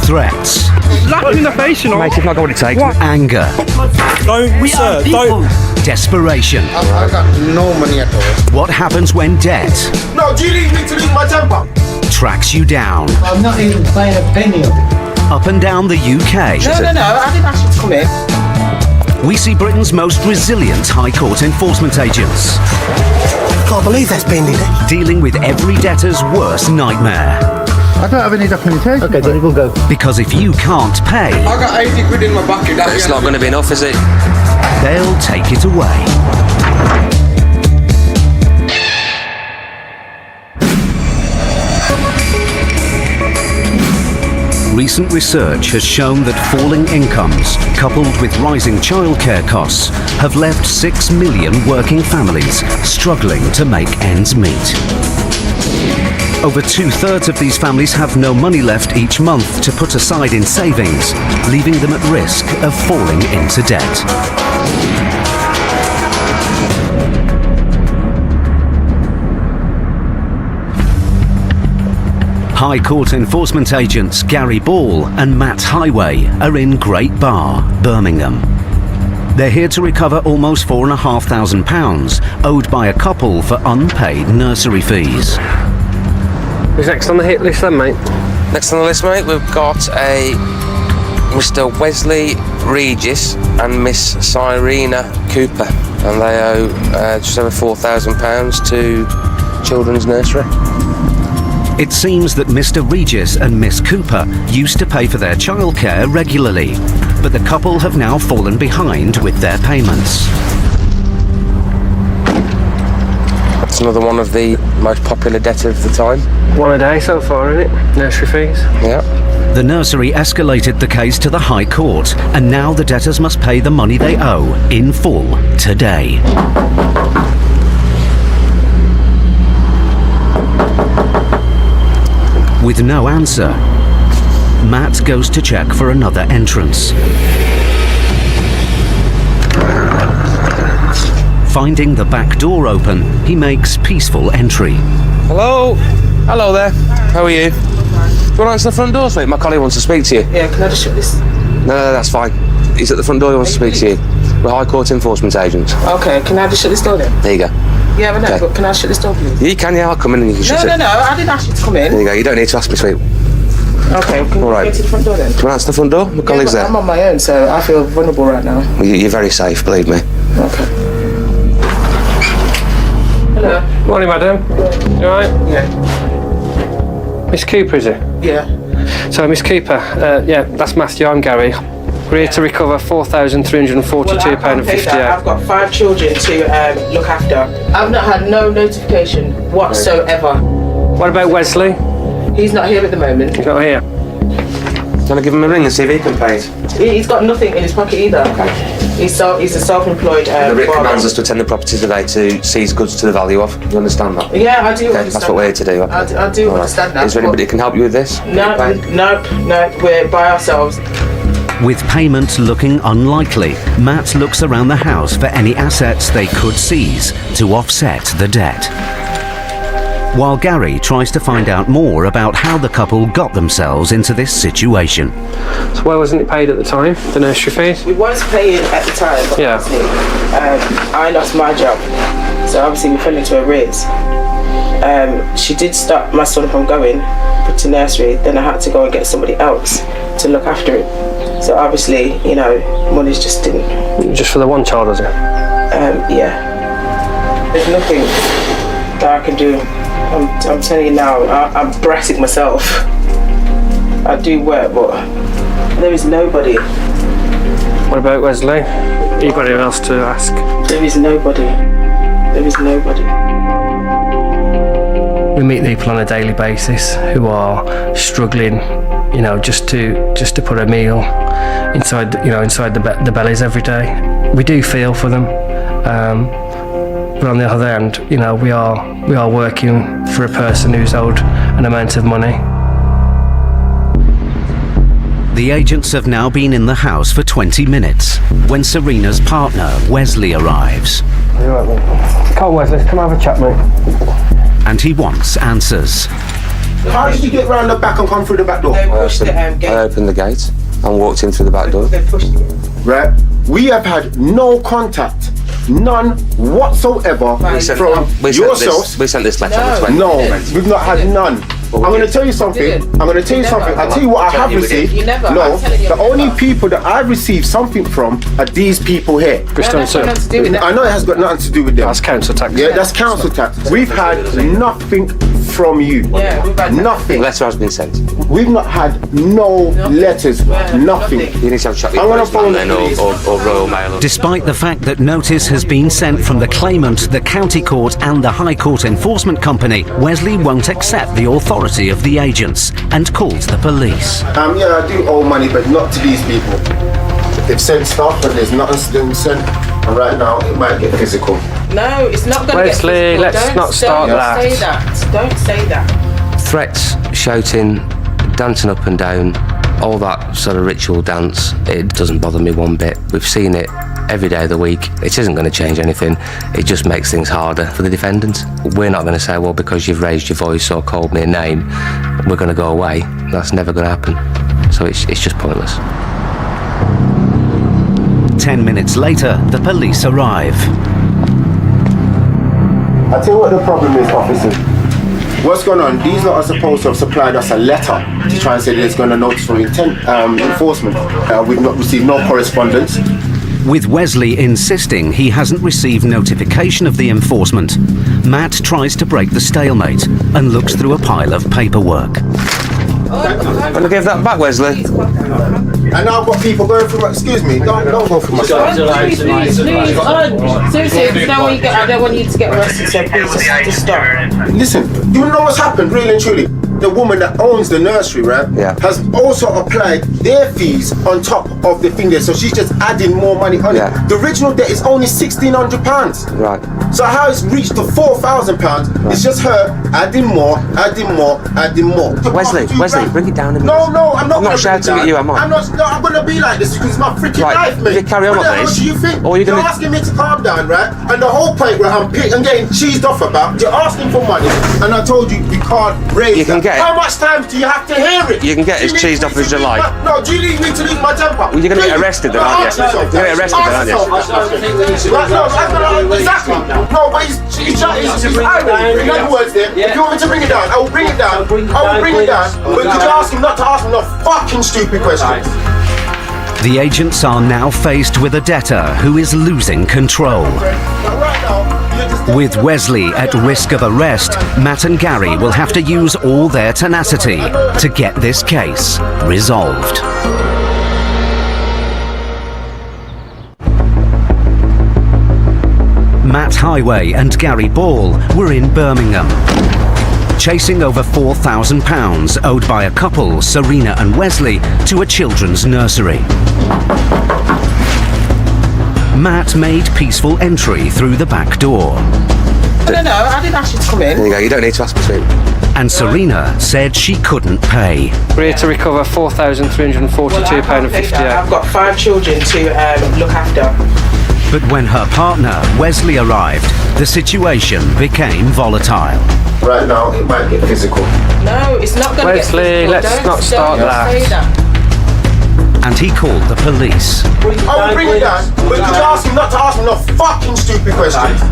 Threats. Slap him in the face, you know. Mate, it's not what it takes. Anger. Don't. Desperation. I got no money at all. What happens when debt No, do you leave me to lose my temper? tracks you down? I'm not even paying a penny of it. Up and down the UK. No, I didn't ask you to come in. We see Britain's most resilient High Court enforcement agents. Can't believe that's been in it. Dealing with every debtor's worst nightmare. I don't have any documentation. Okay, then we'll go. Because if you can't pay, I got 80 quid in my bucket. It's not going to be enough, is it? they'll take it away. Recent research has shown that falling incomes, coupled with rising childcare costs, have left 6 million working families struggling to make ends meet. Over 2/3 of these families have no money left each month to put aside in savings, leaving them at risk of falling into debt. High Court enforcement agents Gary Ball and Matt Highway are in Great Bar, Birmingham. They're here to recover almost £4,500 owed by a couple for unpaid nursery fees. Who's next on the hit list then, mate? Next on the list, mate, we've got a Mr. Wesley Regis and Miss Cyrena Cooper, and they owe just over £4,000 to Children's Nursery. It seems that Mr. Regis and Miss Cooper used to pay for their childcare regularly, but the couple have now fallen behind with their payments. That's another one of the most popular debtors of the time. One a day so far, isn't it? Nursery fees. Yeah. The nursery escalated the case to the High Court, and now the debtors must pay the money they owe in full today. With no answer, Matt goes to check for another entrance. Finding the back door open, he makes peaceful entry. Hello? Hello there. How are you? Do you want to answer the front door, mate? My colleague wants to speak to you. Yeah, can I just shut this? No, that's fine. He's at the front door, he wants to speak to you. We're High Court enforcement agents. Okay, can I just shut this door then? There you go. Yeah, but no, Okay. but can I shut this door, please? You can, yeah, I'll come in and you can shut it. No, I didn't ask you to come in. There you go, you don't need to ask me, sweet. Okay, can All right. you go to the front door then? Do you want to answer the front door? My colleague's but there. I'm on my own, so I feel vulnerable right now. Well, you're very safe, believe me. Okay. Hello. Morning, madam. You alright? Yeah. Miss Cooper, is it? Yeah. So, Miss Cooper, yeah, that's Matthew, I'm Gary. We're here to recover £4,342.58. I've got 5 children to look after. I've not had no notification whatsoever. What about Wesley? He's not here at the moment. He's not here. Do you want to give him a ring and see if he can pay it? He's got nothing in his pocket either. He's a self-employed The writ barber. commands us to attend the property today to seize goods to the value of. You understand that? Yeah, I do Okay, understand. that's what we're here to do. I do All right. understand that. Is there anybody that can help you with this? No, we're by ourselves. With payment looking unlikely, Matt looks around the house for any assets they could seize to offset the debt. While Gary tries to find out more about how the couple got themselves into this situation. So why wasn't it paid at the time, the nursery fees? We was paying at the time, but Yeah. obviously, I lost my job, so obviously we fell into arrears. She did stop my son from going to nursery, then I had to go and get somebody else to look after him. So obviously, you know, money's just didn't. Just for the one child, was it? Yeah. There's nothing that I can do. I'm telling you now, I'm brassing myself. I do work, but there is nobody. What about Wesley? Anybody else to ask? There is nobody. There is nobody. We meet people on a daily basis who are struggling, you know, just to put a meal inside the bellies every day. We do feel for them. But on the other hand, we are working for a person who's owed an amount of money. The agents have now been in the house for 20 minutes when Serena's partner, Wesley, arrives. Come on, Wesley, come have a chat, mate. And he wants answers. How did you get round the back and come through the back door? I opened the gate and walked in through the back door. Right. We have had no contact, none whatsoever from yourselves. We sent this letter on the 20th. No, we've not had none. I'm going to tell you something. I'll tell you what I have received. No, the only people that I've received something from are these people here. I know it has got nothing to do with them. That's council tax. Yeah, that's council tax. We've had nothing from you. Nothing. Letter has been sent. We've not had no letters. Nothing. You need to have a chat with I'm your gonna phone then or Royal Mail. Despite the fact that notice has been sent from the claimant, the county court and the High Court Enforcement Company, Wesley won't accept the authority of the agents and calls the police. Yeah, I do owe money, but not to these people. They've sent stuff and there's nothing still sent, and right now it might get physical. No, it's not going to get physical. Wesley, let's not start that. Don't say that. Don't say that. Threats, shouting, dancing up and down, all that sort of ritual dance, it doesn't bother me one bit. We've seen it every day of the week. It isn't going to change anything. It just makes things harder for the defendants. We're not going to say, well, because you've raised your voice or called me a name, we're going to go away. That's never going to happen. So it's just pointless. 10 minutes later, the police arrive. I tell you what the problem is, officers. What's going on? These lot are supposed to have supplied us a letter to try and say there's going to notice for enforcement. We've not received no correspondence. With Wesley insisting he hasn't received notification of the enforcement, Matt tries to break the stalemate and looks through a pile of paperwork. I'm going to give that back, Wesley. And now I've got people going through my... Excuse me, don't go through my... Please. Seriously, I don't want you to get arrested, so please just stop. Listen, you know what's happened, really and truly? The woman that owns the nursery, right, has also applied their fees on top of the thing there, so she's just adding more money on it. The original debt is only £1,600. Right. So how it's reached to £4,000, it's just her adding more. Wesley, bring it down a minute. No, I'm not. I'm not shouting at you, am I? I'm going to be like this because it's my freaking life, mate. You carry on with this. What do you think? Or You're asking me to calm down, right? And the whole point where I'm getting cheesed off about, you're asking for money, and I told you we can't raise You can get it. How much time do you have to hear it? You can get as cheesed off as you like. No, do you need me to lose my temper? Well, you're going to get arrested then, aren't you? You're going to get arrested then, aren't you? Exactly. No, but he's irony. In other words, if you want me to bring it down, I will bring it down. But could you ask him not to ask me no fucking stupid questions? The agents are now faced with a debtor who is losing control. With Wesley at risk of arrest, Matt and Gary will have to use all their tenacity to get this case resolved. Matt Highway and Gary Ball were in Birmingham, chasing over £4,000 owed by a couple, Serena and Wesley, to a children's nursery. Matt made peaceful entry through the back door. No, I didn't ask you to come in. There you go, you don't need to ask me to. And Serena said she couldn't pay. We're here to recover £4,342.58. I've got 5 children to look after. But when her partner, Wesley, arrived, the situation became volatile. Right now, it might get physical. No, it's not going to get physical. Wesley, let's not start that. And he called the police. I will bring it down, but could you ask him not to ask me no fucking stupid questions?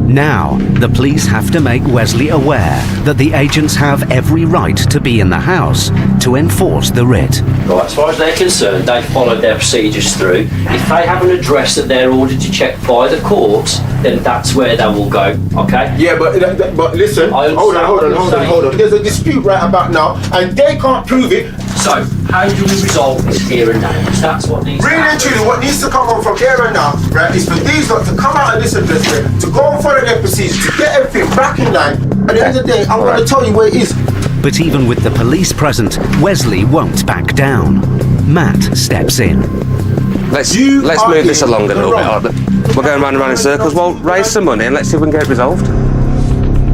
Now, the police have to make Wesley aware that the agents have every right to be in the house to enforce the writ. Right, as far as they're concerned, they've followed their procedures through. If they have an address that they're ordered to check by the courts, then that's where they will go, okay? Yeah, but listen, hold on. There's a dispute right about now, and they can't prove it. So, how do we resolve this here and now? Because that's what needs to happen. Really and truly, what needs to come on from here and now, right, is for these lot to come out of this address, to go and follow their procedures, to get everything back in line. At the end of the day, I'm going to tell you where it is. But even with the police present, Wesley won't back down. Matt steps in. Let's move this along a little bit, Arden. We're going round and round in circles. Well, raise some money and let's see if we can get it resolved.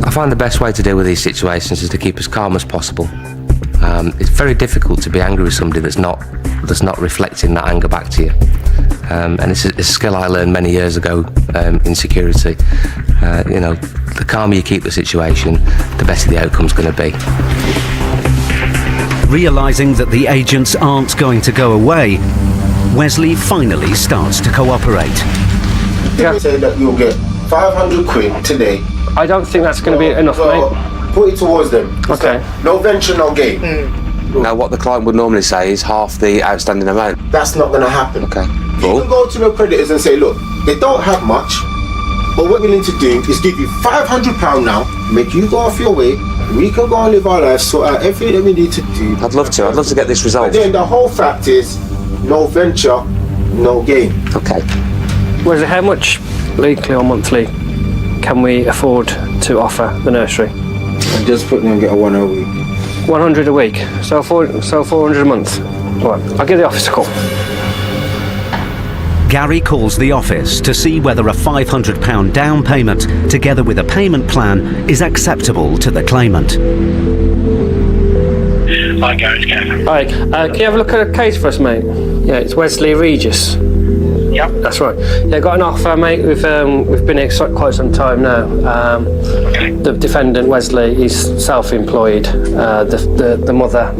I find the best way to deal with these situations is to keep as calm as possible. It's very difficult to be angry with somebody that's not reflecting that anger back to you. And it's a skill I learned many years ago in security. The calmer you keep the situation, the better the outcome's going to be. Realising that the agents aren't going to go away, Wesley finally starts to cooperate. You say that you'll get 500 quid today. I don't think that's going to be enough, mate. Put it towards them. Okay. No venture, no gain. Now, what the client would normally say is half the outstanding amount. That's not going to happen. Okay. You can go to the creditors and say, look, they don't have much, but what we're willing to do is give you £500 now, make you go off your way, we can go and live our lives, sort out everything that we need to do. I'd love to get this resolved. But then the whole fact is, no venture, no gain. Okay. Wesley, how much weekly or monthly can we afford to offer the nursery? I'm just putting in get a 1 a week. 100 a week, so 400 a month. Right, I'll give the office a call. Gary calls the office to see whether a £500 down payment, together with a payment plan, is acceptable to the claimant. Hi, Gary, it's Kevin. Hi, can you have a look at a case for us, mate? Yeah, it's Wesley Regis. Yep. That's right. Yeah, got an offer, mate. We've been here quite some time now. The defendant, Wesley, is self-employed. The mother,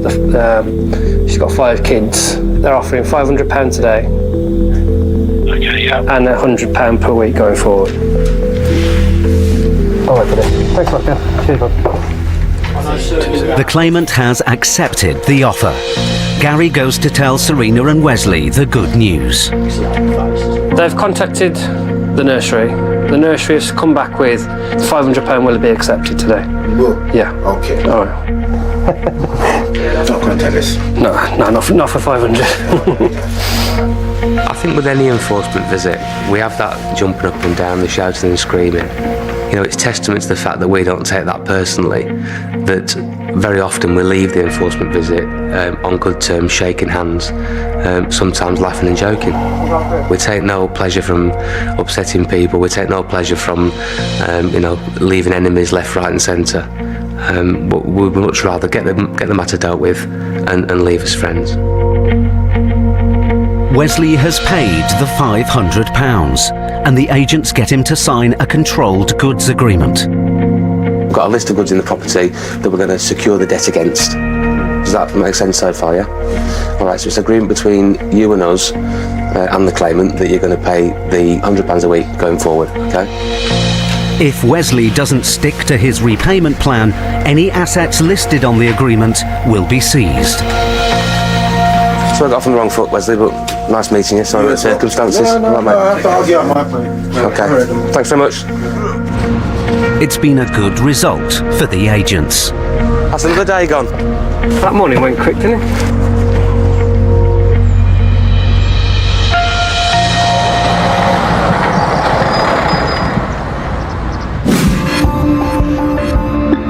she's got 5 kids. They're offering £500 today. Okay, yeah. And £100 per week going forward. All right, buddy. Thanks a lot, man. Cheers, bud. The claimant has accepted the offer. Gary goes to tell Serena and Wesley the good news. They've contacted the nursery. The nursery has come back with £500 will be accepted today. Will? Yeah. Okay. All right. Not contact us. No, not for 500. I think with any enforcement visit, we have that jumping up and down, the shouting and screaming. You know, it's testament to the fact that we don't take that personally, that very often we leave the enforcement visit on good terms, shaking hands, sometimes laughing and joking. We take no pleasure from upsetting people, we take no pleasure from, leaving enemies left, right and centre. But we'd much rather get the matter dealt with and leave as friends. Wesley has paid the £500 and the agents get him to sign a controlled goods agreement. We've got a list of goods in the property that we're going to secure the debt against. Does that make sense so far, yeah? All right, so it's an agreement between you and us and the claimant that you're going to pay the £100 a week going forward, okay? If Wesley doesn't stick to his repayment plan, any assets listed on the agreement will be seized. So I got off on the wrong foot, Wesley, but nice meeting you. Sorry about the circumstances. No, mate. Okay. Thanks very much. It's been a good result for the agents. That's another day gone. That morning went quick, didn't it?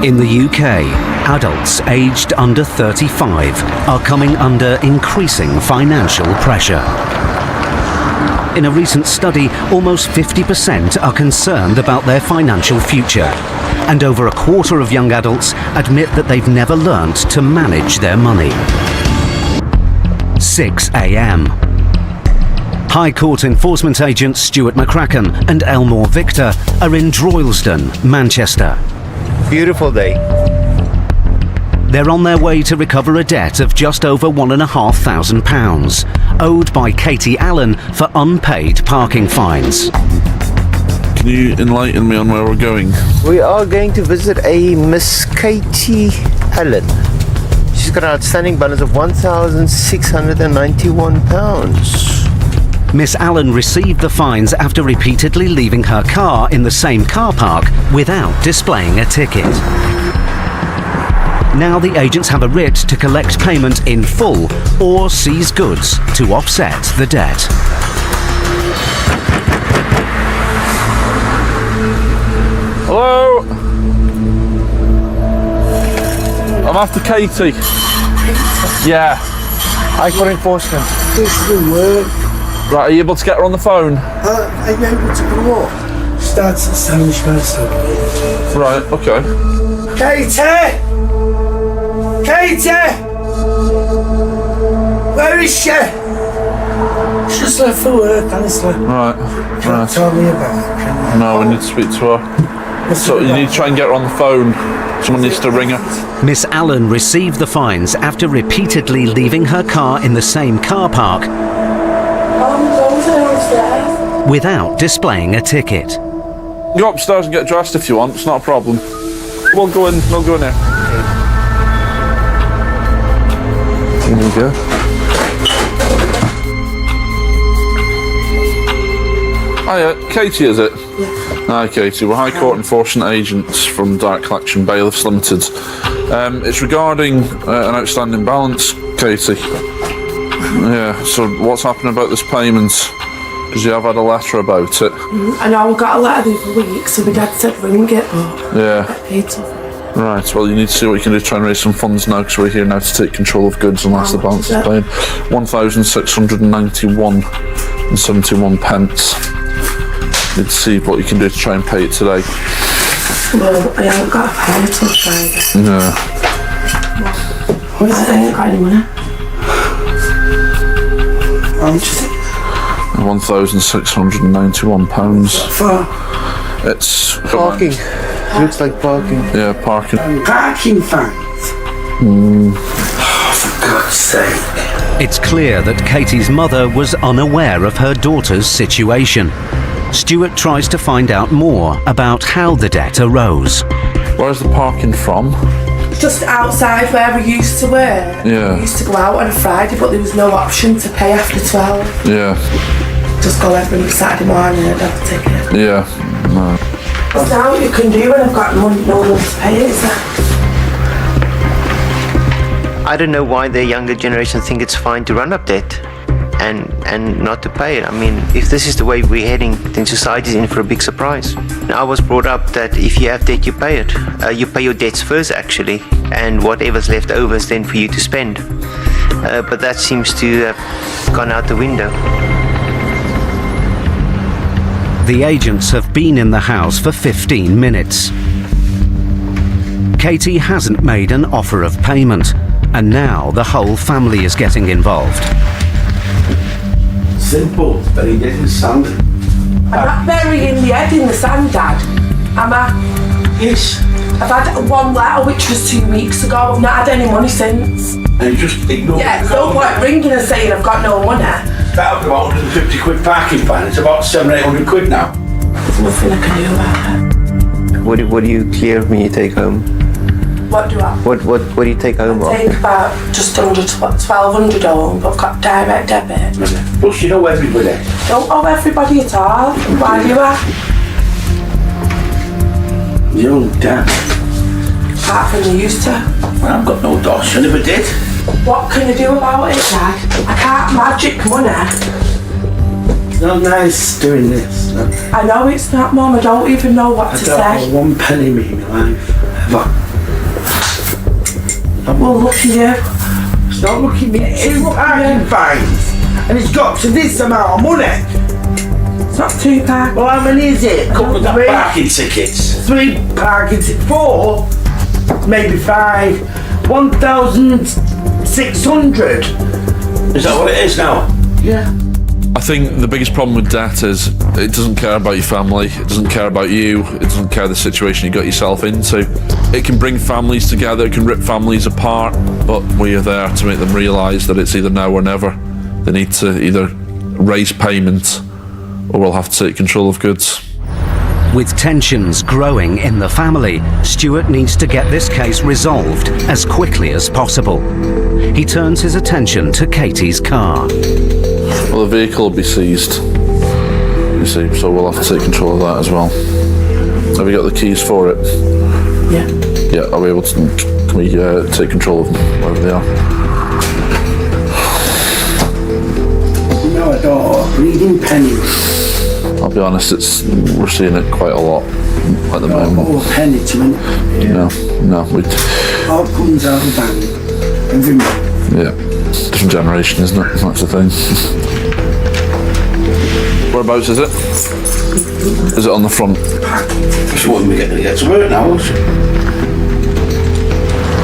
In the UK, adults aged under 35 are coming under increasing financial pressure. In a recent study, almost 50% are concerned about their financial future, and over a quarter of young adults admit that they've never learned to manage their money. 6 a.m. High Court enforcement agents Stuart McCracken and Elmore Victor are in Droylsden, Manchester. Beautiful day. They're on their way to recover a debt of just over £1,500, owed by Katie Allen for unpaid parking fines. Can you enlighten me on where we're going? We are going to visit a Miss Katie Allen. She's got an outstanding balance of £1,691. Miss Allen received the fines after repeatedly leaving her car in the same car park without displaying a ticket. Now the agents have a writ to collect payment in full or seize goods to offset the debt. Hello? I'm after Katie. Yeah. High Court enforcement. This will work. Right, are you able to get her on the phone? Are you able to go up? Starts at 7, she goes to Right, okay. Katie! Katie! Where is she? She just left for work, honestly. Right. Can't tell me about it. No, we need to speak to her. So you need to try and get her on the phone. Someone needs to ring her. Miss Allen received the fines after repeatedly leaving her car in the same car park without displaying a ticket. Go upstairs and get dressed if you want, it's not a problem. We'll go in there. Here we go. Hiya, Katie, is it? Yeah. Hi, Katie. We're High Court Enforcement Agents from Direct Collection Bailiffs Limited. It's regarding an outstanding balance, Katie. Yeah, so what's happening about this payment? Because you have had a letter about it. I know, I got a letter the other week, so my dad said ring it, but yeah. I paid off. Right, well, you need to see what you can do to try and raise some funds now, because we're here now to take control of goods unless the balance is paid. 1,691 and 71 pence. You need to see what you can do to try and pay it today. Well, I haven't got a pay till Friday. No. I ain't got any money. How much is it? £1,691. It's parking. Looks like parking. Yeah, parking. Parking fines. For God's sake. It's clear that Katie's mother was unaware of her daughter's situation. Stuart tries to find out more about how the debt arose. Where's the parking from? Just outside where we used to work. Yeah. We used to go out on a Friday, but there was no option to pay after 12. Yeah. Just go every Saturday morning and have a ticket. Yeah. No. That's now what you can do when I've got no one to pay it, is that? I don't know why the younger generation think it's fine to run up debt and not to pay it. I mean, if this is the way we're heading, then society's in for a big surprise. I was brought up that if you have debt, you pay it. You pay your debts first, actually, and whatever's left over is then for you to spend. But that seems to have gone out the window. The agents have been in the house for 15 minutes. Katie hasn't made an offer of payment, and now the whole family is getting involved. Simple, bury it in the sand. I'm not burying the head in the sand, Dad. Am I? Yes. I've had one letter which was 2 weeks ago. I've not had any money since. And just ignore it. Yeah, no point ringing and saying I've got no money. That was about 150 quid parking fine. It's about 700-800 quid now. There's nothing I can do about it. What do you clear when you take home? What do I? What do you take home I take about just under 1,200 home, but I've got direct debit. Plus, you know everybody. Don't owe everybody at all. Why do you ask? Your own dad. Apart from you used to. Well, I've got no dosh. I never did. What can I do about it, Dad? I can't magic money. It's not nice doing this. No. I know it's not, Mum. I don't even know what to say. I don't owe 1 penny in my life. Ever. Well, look at you. It's not looking at me. It's parking fines. And it's got to this amount of money. It's not 2 parking. Well, how many is it? Couple of parking tickets. 3 parking tickets. 4. Maybe 5. 1,600. Is that what it is now? Yeah. I think the biggest problem with debt is it doesn't care about your family, it doesn't care about you, it doesn't care the situation you got yourself into. It can bring families together, it can rip families apart, but we are there to make them realise that it's either now or never. They need to either raise payment or we'll have to take control of goods. With tensions growing in the family, Stuart needs to get this case resolved as quickly as possible. He turns his attention to Katie's car. Well, the vehicle will be seized, you see, so we'll have to take control of that as well. Have you got the keys for it? Yeah. Yeah, are we able to, can we take control of them, wherever they are? No, I don't. Bleeding pennies. I'll be honest, we're seeing it quite a lot at the moment. Oh, a penny to me. No, all comes out of the bank every month. Yeah, different generation, isn't it? That's the thing. Whereabouts is it? Is it on the front? So when we get to work now,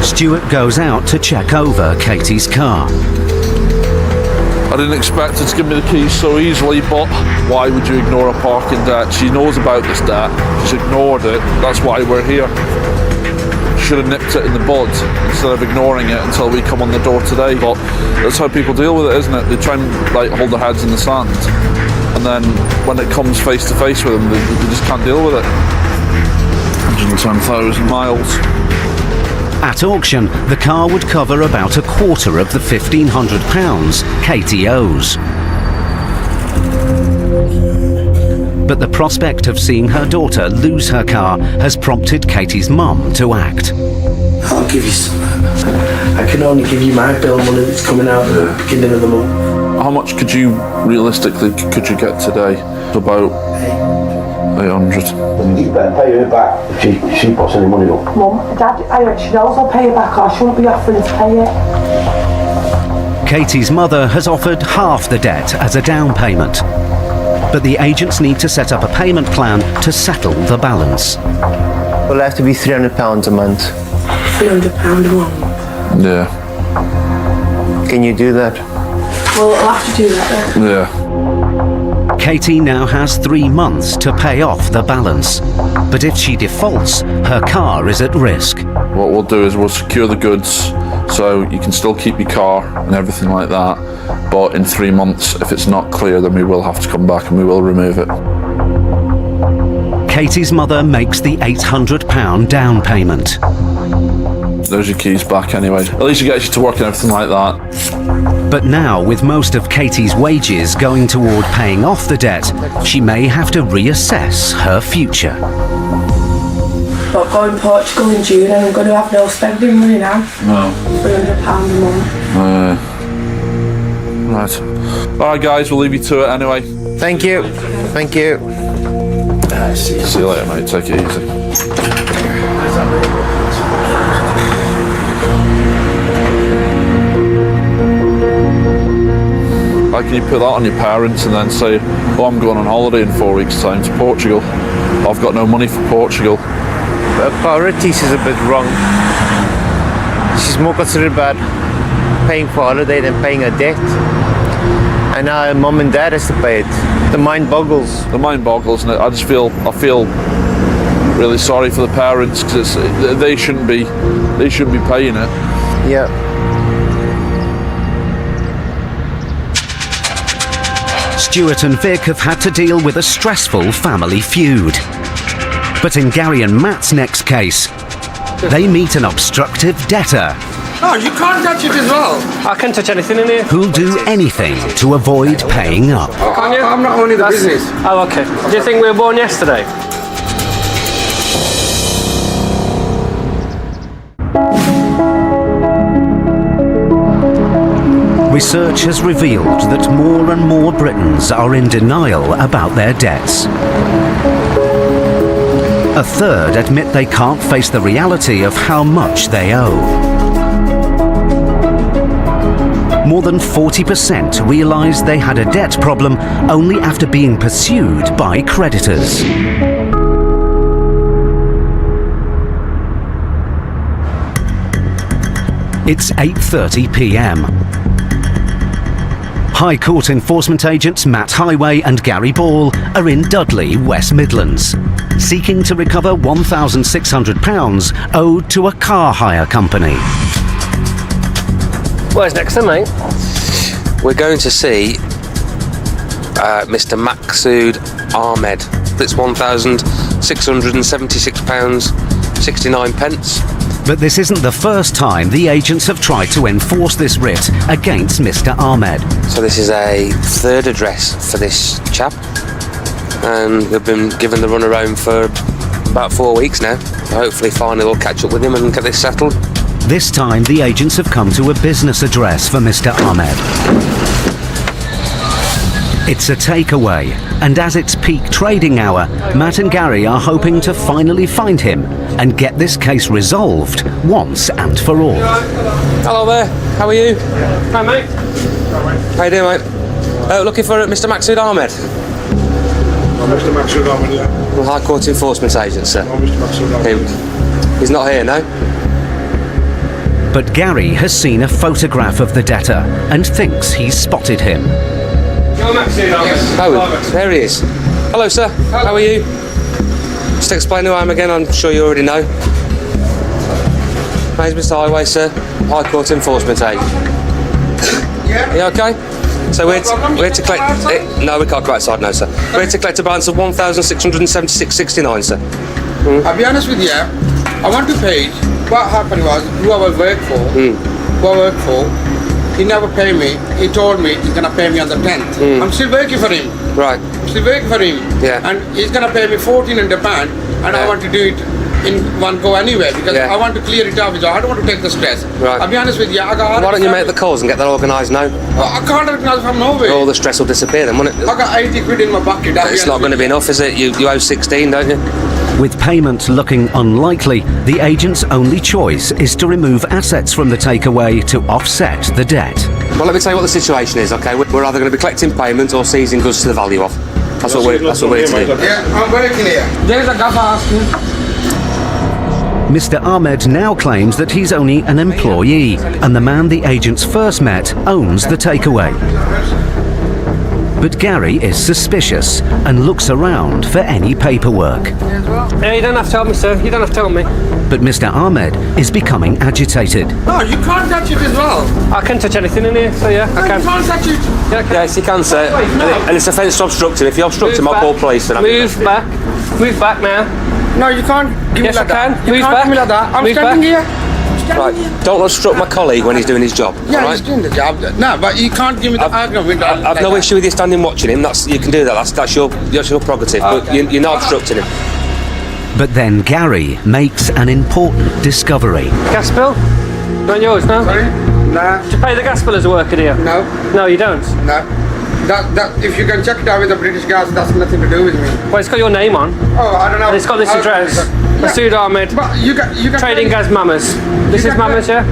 Stuart goes out to check over Katie's car. I didn't expect her to give me the keys so easily, but why would you ignore a parking debt? She knows about this debt. She's ignored it. That's why we're here. Should have nipped it in the bud instead of ignoring it until we come on the door today. But that's how people deal with it, isn't it? They try and hold their heads in the sand, and then when it comes face to face with them, they just can't deal with it. 110,000 miles. At auction, the car would cover about a quarter of the £1,500 Katie owes. But the prospect of seeing her daughter lose her car has prompted Katie's mum to act. I'll give you some. I can only give you my bill money that's coming out at the beginning of the month. How much could you realistically get today? About 800. You better pay her back if she puts any money up. Mum, Dad, I actually knows I'll pay it back. I shouldn't be offering to pay it. Katie's mother has offered half the debt as a down payment. But the agents need to set up a payment plan to settle the balance. Will have to be £300 a month. £300 a month? Yeah. Can you do that? Well, I'll have to do that then. Yeah. Katie now has 3 months to pay off the balance. But if she defaults, her car is at risk. What we'll do is we'll secure the goods so you can still keep your car and everything like that. But in 3 months, if it's not clear, then we will have to come back and we will remove it. Katie's mother makes the £800 down payment. There's your keys back anyway. At least it gets you to work and everything like that. But now, with most of Katie's wages going toward paying off the debt, she may have to reassess her future. But going to Portugal in June and I'm going to have no spending money now. No. £300 a month. Right. Alright guys, we'll leave you to it anyway. Thank you. Thank you. See you later, mate. Take it easy. How can you put that on your parents and then say, oh, I'm going on holiday in 4 weeks' time to Portugal. I've got no money for Portugal. But priorities is a bit wrong. She's more concerned about paying for holiday than paying her debt. And now her mum and dad has to pay it. The mind boggles. The mind boggles, and I feel really sorry for the parents because they shouldn't be paying it. Yeah. Stuart and Vic have had to deal with a stressful family feud. But in Gary and Matt's next case, they meet an obstructive debtor. Oh, you can't touch it as well. I can't touch anything in here. Who'll do anything to avoid paying up. Can you? I'm not owning the business. Oh, okay. Do you think we were born yesterday? Research has revealed that more and more Britons are in denial about their debts. A third admit they can't face the reality of how much they owe. More than 40% realise they had a debt problem only after being pursued by creditors. It's 8:30 p.m. High Court enforcement agents Matt Highway and Gary Ball are in Dudley, West Midlands, seeking to recover £1,600 owed to a car hire company. Where's next then, mate? We're going to see Mr. Maqsood Ahmed. It's £1,676.69. But this isn't the first time the agents have tried to enforce this writ against Mr. Ahmed. So this is a third address for this chap, and we've been given the runaround for about 4 weeks now. So hopefully finally we'll catch up with him and get this settled. This time the agents have come to a business address for Mr. Ahmed. It's a takeaway, and as it's peak trading hour, Matt and Gary are hoping to finally find him and get this case resolved once and for all. Hello there, how are you? Hi, mate. How you doing, mate? Looking for Mr. Maqsood Ahmed. Mr. Maxwell Armand, yeah. I'm a High Court Enforcement Agent, sir. Mr. Maxwell Armand. He's not here, no? But Gary has seen a photograph of the debtor and thinks he's spotted him. Oh, there he is. Hello, sir. How are you? Just explain who I am again, I'm sure you already know. My name's Mr. Highway, sir. High Court Enforcement Agent. Yeah. You okay? So we're to collect... no, we can't go outside now, sir. We're here to collect a balance of £1,676.69, sir. I'll be honest with you, I want to pay. What happened was, who I work for, he never paid me. He told me he's gonna pay me on the 10th. I'm still working for him. Right. Still working for him. Yeah. And he's gonna pay me £1,400, and I want to do it in one go anyway, because I want to clear it off. So I don't want to take the stress. Right. I'll be honest with you, I got... Why don't you make the calls and get that organised now? I can't organise from nowhere. All the stress will disappear then, won't it? I got 80 quid in my bucket. It's not going to be enough, is it? You owe 16, don't you? With payment looking unlikely, the agent's only choice is to remove assets from the takeaway to offset the debt. Well, let me tell you what the situation is, okay? We're either going to be collecting payment or seizing goods to the value of. That's what we're here to do. Yeah, I'm working here. There's a gaffer asking. Mr. Ahmed now claims that he's only an employee, and the man the agents first met owns the takeaway. But Gary is suspicious and looks around for any paperwork. Yeah, you don't have to tell me, sir. You don't have to tell me. But Mr. Ahmed is becoming agitated. No, you can't touch it as well. I can touch anything in here, so yeah, I can. You can't touch it. Yeah, yes, you can, sir. And it's offence to obstructing. If you obstruct him, I'll call police. Move back. Move back now. No, you can't give me like that. Move back. Give me like that. I'm standing here. Right, don't obstruct my colleague when he's doing his job. Yeah, right? he's doing the job. No, but you can't give me the argument. I've no issue with you standing watching him. You can do that. That's your prerogative. But you're not obstructing him. But then Gary makes an important discovery. Gas bill? Not yours, no? Sorry? Nah. Do you pay the gas bill as a worker, do you? No. No, you don't? No. That if you can check it out with the British Gas, that's nothing to do with me. Well, it's got your name on. Oh, I don't know. And it's got this address. Masood Ahmed. But you can Trading Gas Mamas. This is Mamas, yeah?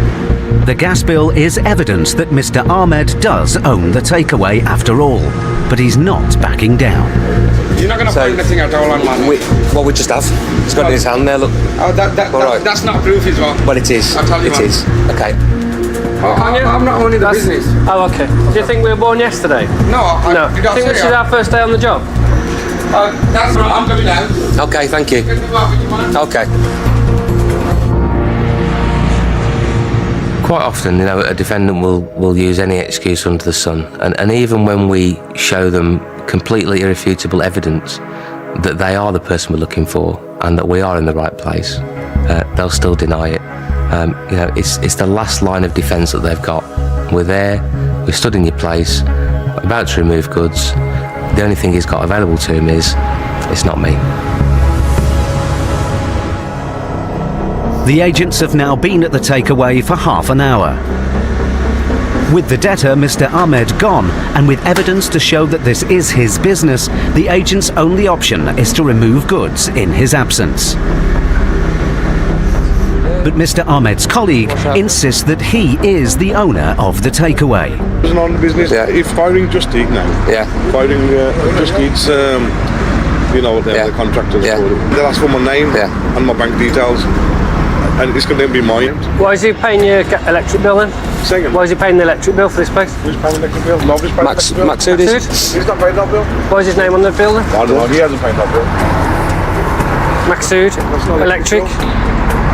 The gas bill is evidence that Mr. Ahmed does own the takeaway after all, but he's not backing down. You're not going to find anything at all on my What we just have. It's got in his hand there, look. Oh, that's not proof as well. Well, it is. I'll tell you it is. Okay. I'm not owning the business. Oh, okay. Do you think we were born yesterday? No. No. Do you think this is our first day on the job? That's right. I'm coming down. Okay, thank you. Okay. Quite often, a defendant will use any excuse under the sun, and even when we show them completely irrefutable evidence that they are the person we're looking for and that we are in the right place, they'll still deny it. It's the last line of defence that they've got. We're there, we stood in your place, about to remove goods. The only thing he's got available to him is, it's not me. The agents have now been at the takeaway for half an hour. With the debtor, Mr. Ahmed, gone, and with evidence to show that this is his business, the agent's only option is to remove goods in his absence. But Mr. Ahmed's colleague insists that he is the owner of the takeaway. It's not business. Yeah. If firing Just Eat now. Yeah. Firing Just Eat's, the contractors for it. They'll ask for my name and my bank details, and it's going to be mine. Why is he paying your electric bill then? Second. Why is he paying the electric bill for this place? Who's paying the electric bill? Nobody's paying the electric bill. Maxood is. He's not paying that bill. Why is his name on the bill then? I don't know. He hasn't paid that bill. Maxood, electric.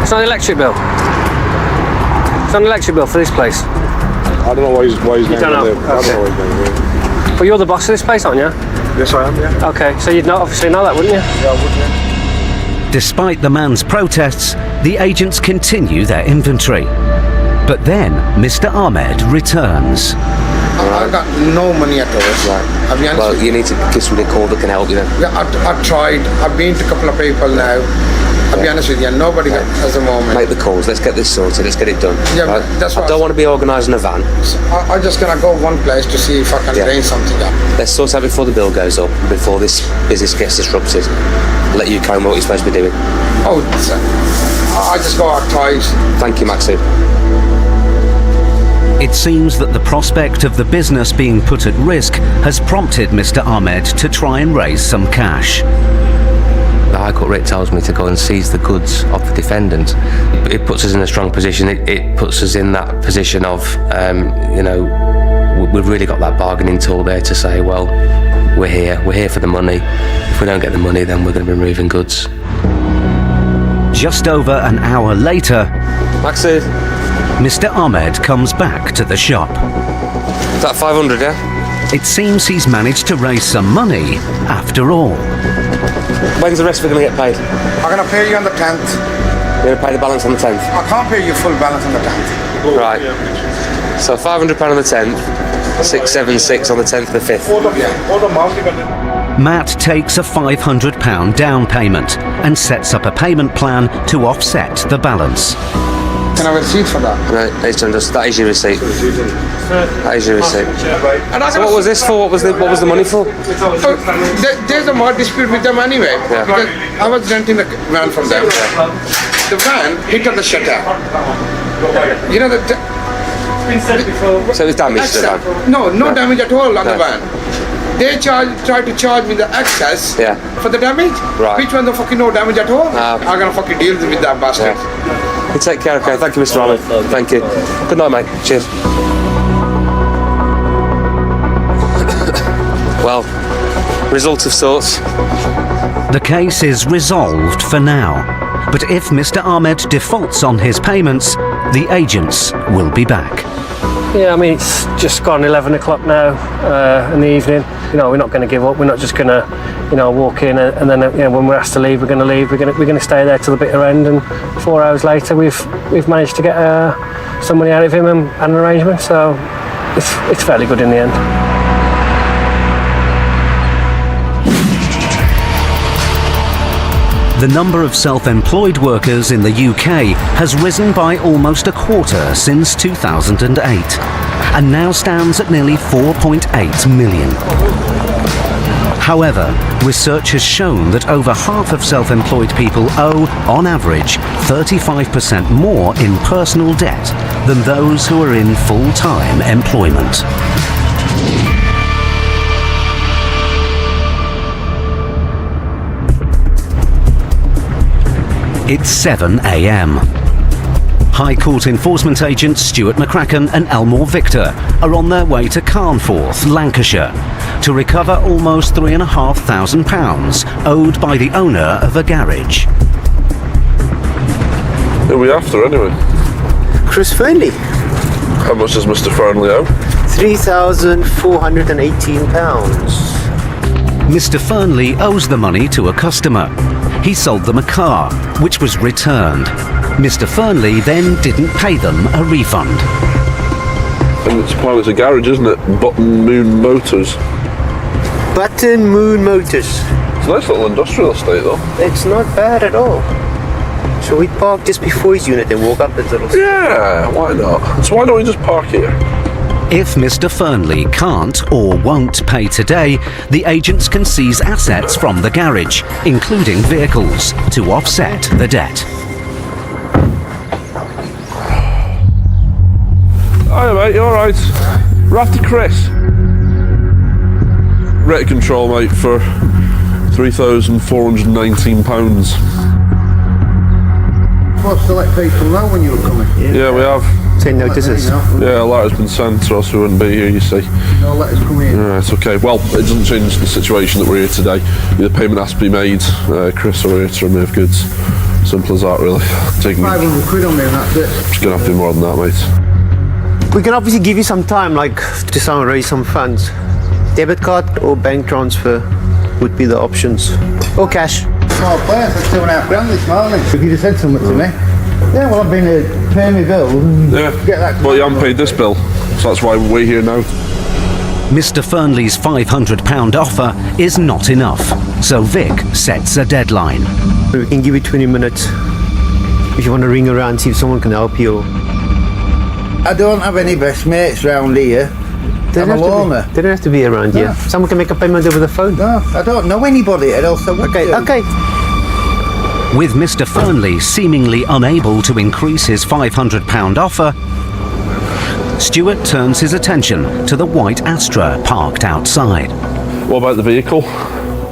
It's not an electric bill. It's not an electric bill for this place. I don't know why he's You don't know? I don't know why he's name there. Well, you're the boss of this place, aren't you? Yes, I am, yeah. Okay, so you'd obviously know that, wouldn't you? Yeah, I would, yeah. Despite the man's protests, the agents continue their inventory. But then Mr. Ahmed returns. I've got no money at all. Right. I'll be honest Well, with you need to give somebody a call that can help you then. Yeah, I've tried. I've been to a couple of people now. I'll be honest with you, nobody at the moment. Make the calls, let's get this sorted, let's get it done. Yeah, right? that's what I don't want to be organising a van. I'm just going to go one place to see if I can arrange something up. Let's sort out before the bill goes up, before this business gets disrupted. Let you carry on what you're supposed to be doing. Oh, I just go outside. Thank you, Maxood. It seems that the prospect of the business being put at risk has prompted Mr. Ahmed to try and raise some cash. The High Court writ tells me to go and seize the goods of the defendant. It puts us in a strong position. It puts us in that position of, we've really got that bargaining tool there to say, well, we're here for the money. If we don't get the money, then we're going to be removing goods. Just over an hour later, Maxi, Mr. Ahmed comes back to the shop. Is that 500, yeah? It seems he's managed to raise some money after all. When's the rest of it going to get paid? I'm going to pay you on the 10th. You're going to pay the balance on the 10th? I can't pay you full balance on the 10th. Right. So £500 on the 10th, 676 on the 10th of the 5th. Matt takes a £500 down payment and sets up a payment plan to offset the balance. Can I have a receipt for that? No, that is your receipt. That is your receipt. So what was this for? What was the money for? There's a more dispute with them anyway. Yeah. Because I was renting the van from them. The van hit on the shutter. You know so it was damaged to the van? No damage at all on the van. They tried to charge me the excess for the damage. Right. Which one the fucking no damage at all? I'm gonna fucking deal with that bastard. You take care, okay? Thank you, Mr. Ahmed. Thank you. Good night, mate. Cheers. Well, result of sorts. The case is resolved for now, but if Mr. Ahmed defaults on his payments, the agents will be back. Yeah, I mean, it's just gone 11 o'clock now in the evening. We're not going to give up. We're not just going to, walk in and then, when we're asked to leave, we're going to leave. We're going to stay there till the bitter end. And 4 hours later, we've managed to get some money out of him and an arrangement. So it's fairly good in the end. The number of self-employed workers in the UK has risen by almost a quarter since 2008 and now stands at nearly 4.8 million. However, research has shown that over half of self-employed people owe, on average, 35% more in personal debt than those who are in full-time employment. It's 7 a.m. High Court enforcement agents Stuart McCracken and Elmore Victor are on their way to Carnforth, Lancashire, to recover almost £3,500 owed by the owner of a garage. Who are we after anyway? Chris Fernley. How much does Mr. Fernley owe? £3,418. Mr. Fernley owes the money to a customer. He sold them a car, which was returned. Mr. Fernley then didn't pay them a refund. And it's a garage, isn't it? Button Moon Motors. Button Moon Motors. It's a nice little industrial estate, though. It's not bad at all. So we park just before his unit and walk up the little... Yeah, why not? So why don't we just park here? If Mr. Fernley can't or won't pay today, the agents can seize assets from the garage, including vehicles, to offset the debt. Hiya mate, you alright? We're after Chris. Rate of control, mate, for £3,419. Supposed to let people know when you were coming? Yeah, we have. Send notices? Yeah, a letter's been sent, or else we wouldn't be here, you see. No letters come in? Yeah, it's okay. Well, it doesn't change the situation that we're here today. The payment has to be made. Chris are here to remove goods. Simple as that, really. Taking 500 quid on me and that's it. It's going to have to be more than that, mate. We can obviously give you some time, to raise some funds. Debit card or bank transfer would be the options. Or cash. Small place, that's £2.5 this morning. If you'd have said something to me. Yeah, well, I've been to pay my bill and get that. Well, you haven't paid this bill, so that's why we're here now. Mr. Fernley's £500 offer is not enough, so Vic sets a deadline. We can give you 20 minutes if you want to ring around, see if someone can help you. I don't have any best mates round here. I'm a loner. They don't have to be around here. Someone can make a payment over the phone. No, I don't know anybody else. Okay. With Mr. Fernley seemingly unable to increase his £500 offer, Stuart turns his attention to the white Astra parked outside. What about the vehicle?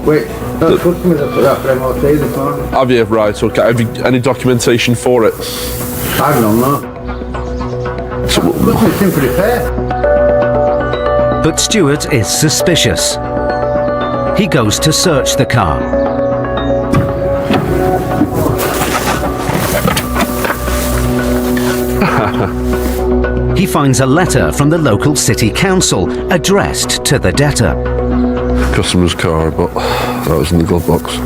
Wait, those customers have put that for MOT this morning. Have you? Right, okay. Have you any documentation for it? I've none, no. So, Customers seem pretty fair. But Stuart is suspicious. He goes to search the car. He finds a letter from the local city council addressed to the debtor. Customer's car, but that was in the glove box.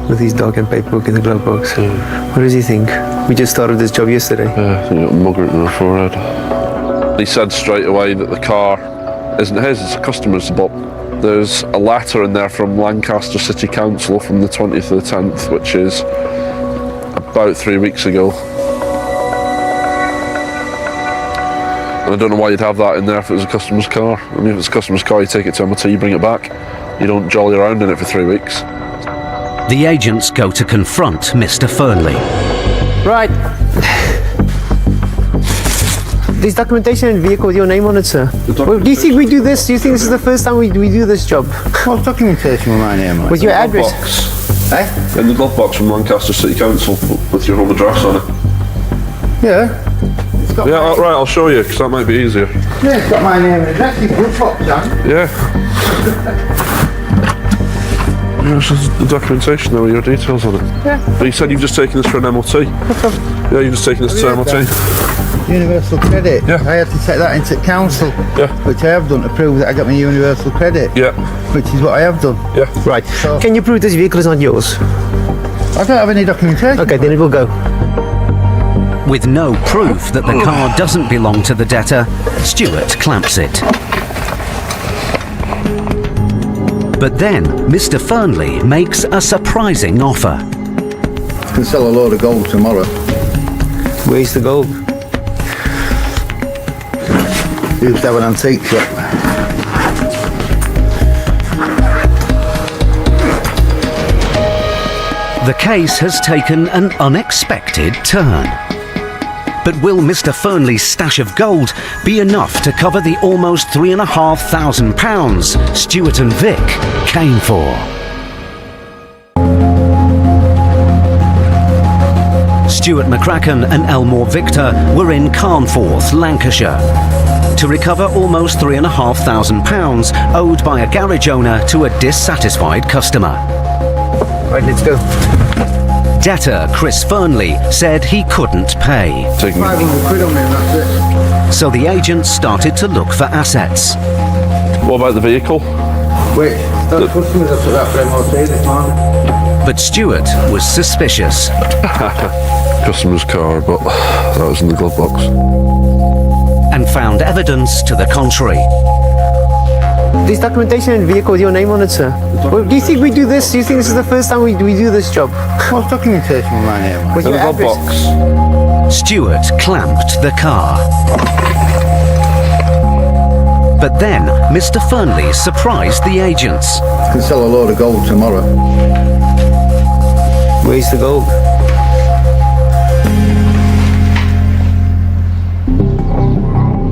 With his dog and paperwork in the glove box. What does he think? We just started this job yesterday. Yeah, I think he got a mug written on the forehead. He said straight away that the car isn't his, it's a customer's, but there's a letter in there from Lancaster City Council from the 20th of the 10th, which is about 3 weeks ago. And I don't know why you'd have that in there if it was a customer's car. I mean, if it's a customer's car, you take it to MOT, you bring it back. You don't jolly around in it for 3 weeks. The agents go to confront Mr. Fernley. Right. There's documentation and vehicle with your name on it, sir. Well, do you think we do this? Do you think this is the first time we do this job? What's documentation with my name on it? With your In the glove address? box. Eh? In the glove box from Lancaster City Council with your home address on it. Yeah. It's got Yeah, right, I'll show you, because that might be easier. Yeah, it's got my name and address. It's good box, John. Yeah. Yeah, this is the documentation there with your details on it. Yeah. But you said you've just taken this for an MOT. Yeah, you've just taken this to MOT. Universal credit. Yeah. I had to take that into council. Yeah. Which I have done to prove that I got my universal credit. Yeah. Which is what I have done. Yeah. Right. So, Can you prove this vehicle is not yours? I don't have any documentation. Okay, then it will go. With no proof that the car doesn't belong to the debtor, Stuart clamps it. But then, Mr. Fernley makes a surprising offer. I can sell a load of gold tomorrow. Where's the gold? Used to have an antique shop. The case has taken an unexpected turn. But will Mr. Fernley's stash of gold be enough to cover the almost £3,500 Stuart and Vic came for? Stuart McCracken and Elmore Victor were in Carnforth, Lancashire, to recover almost £3,500 owed by a garage owner to a dissatisfied customer. Right, let's go. Debtor Chris Fernley said he couldn't pay. 500 quid on me and that's it. So the agents started to look for assets. What about the vehicle? Wait, those customers have put that for MOT this morning. But Stuart was suspicious. Customer's car, but that was in the glove box. And found evidence to the contrary. There's documentation and vehicle with your name on it, sir. Well, do you think we do this? Do you think this is the first time we do this job? What's documentation with my name on it? With In your the glove address? box. Stuart clamped the car. But then, Mr. Fernley surprised the agents. I can sell a load of gold tomorrow. Where's the gold?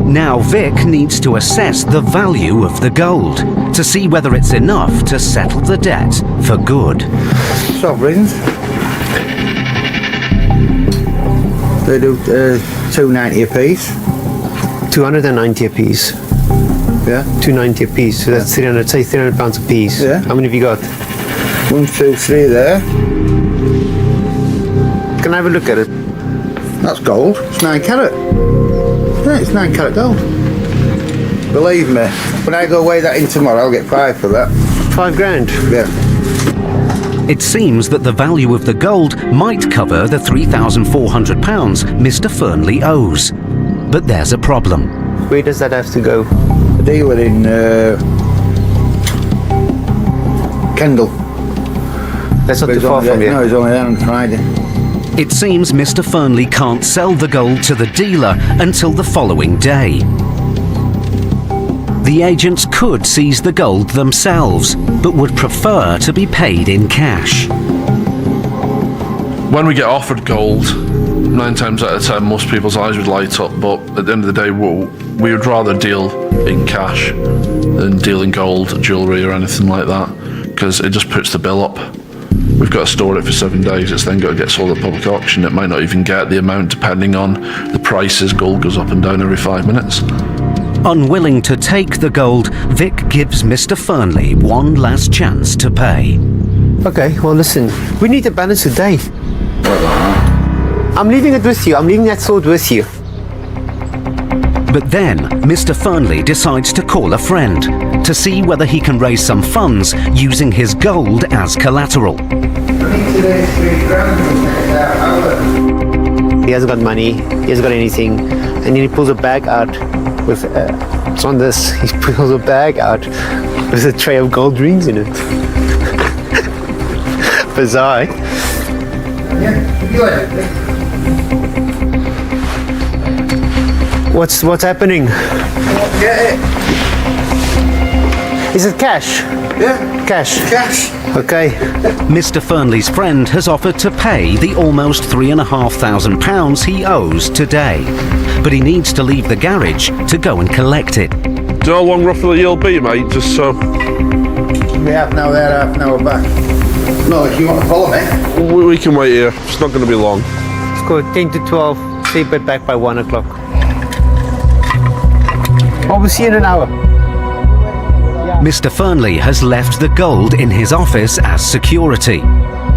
Now Vic needs to assess the value of the gold to see whether it's enough to settle the debt for good. Sovereigns. They do $2.90 a piece. 290 a piece. Yeah. 290 a piece. So that's 300. Say 300 pounds a piece. Yeah. How many have you got? 1, 2, 3 there. Can I have a look at it? That's gold. It's 9 carat. Yeah, it's 9 carat gold. Believe me, when I go weigh that in tomorrow, I'll get 5 for that. 5 grand? Yeah. It seems that the value of the gold might cover the £3,400 Mr. Fernley owes. But there's a problem. Where does that have to go? A dealer in Kendal. That's not But too he's far only from there- here. No, he's only there on Friday. It seems Mr. Fernley can't sell the gold to the dealer until the following day. The agents could seize the gold themselves, but would prefer to be paid in cash. When we get offered gold, 9 times out of 10, most people's eyes would light up, but at the end of the day, we would rather deal in cash than deal in gold, jewellery or anything like that, because it just puts the bill up. We've got to store it for 7 days, it's then got to get sold at public auction. It might not even get the amount depending on the prices. Gold goes up and down every 5 minutes. Unwilling to take the gold, Vic gives Mr. Fernley one last chance to pay. Okay, well listen, we need a balance today. I'm leaving it with you. I'm leaving that sword with you. But then, Mr. Fernley decides to call a friend to see whether he can raise some funds using his gold as collateral. He hasn't got money, he hasn't got anything, and then he pulls a bag out with, it's on this, he pulls a bag out with a tray of gold rings in it. Bizarre. What's happening? Is it cash? Yeah. Cash? Cash. Okay. Mr. Fernley's friend has offered to pay the almost £3,500 he owes today, but he needs to leave the garage to go and collect it. Do you know how long roughly you'll be, mate? Just so... Be half an hour there, half an hour back. No, if you want to follow me. We can wait here. It's not going to be long. Let's go 10 to 12, see it back by 1 o'clock. Oh, we'll see you in an hour. Mr. Fernley has left the gold in his office as security.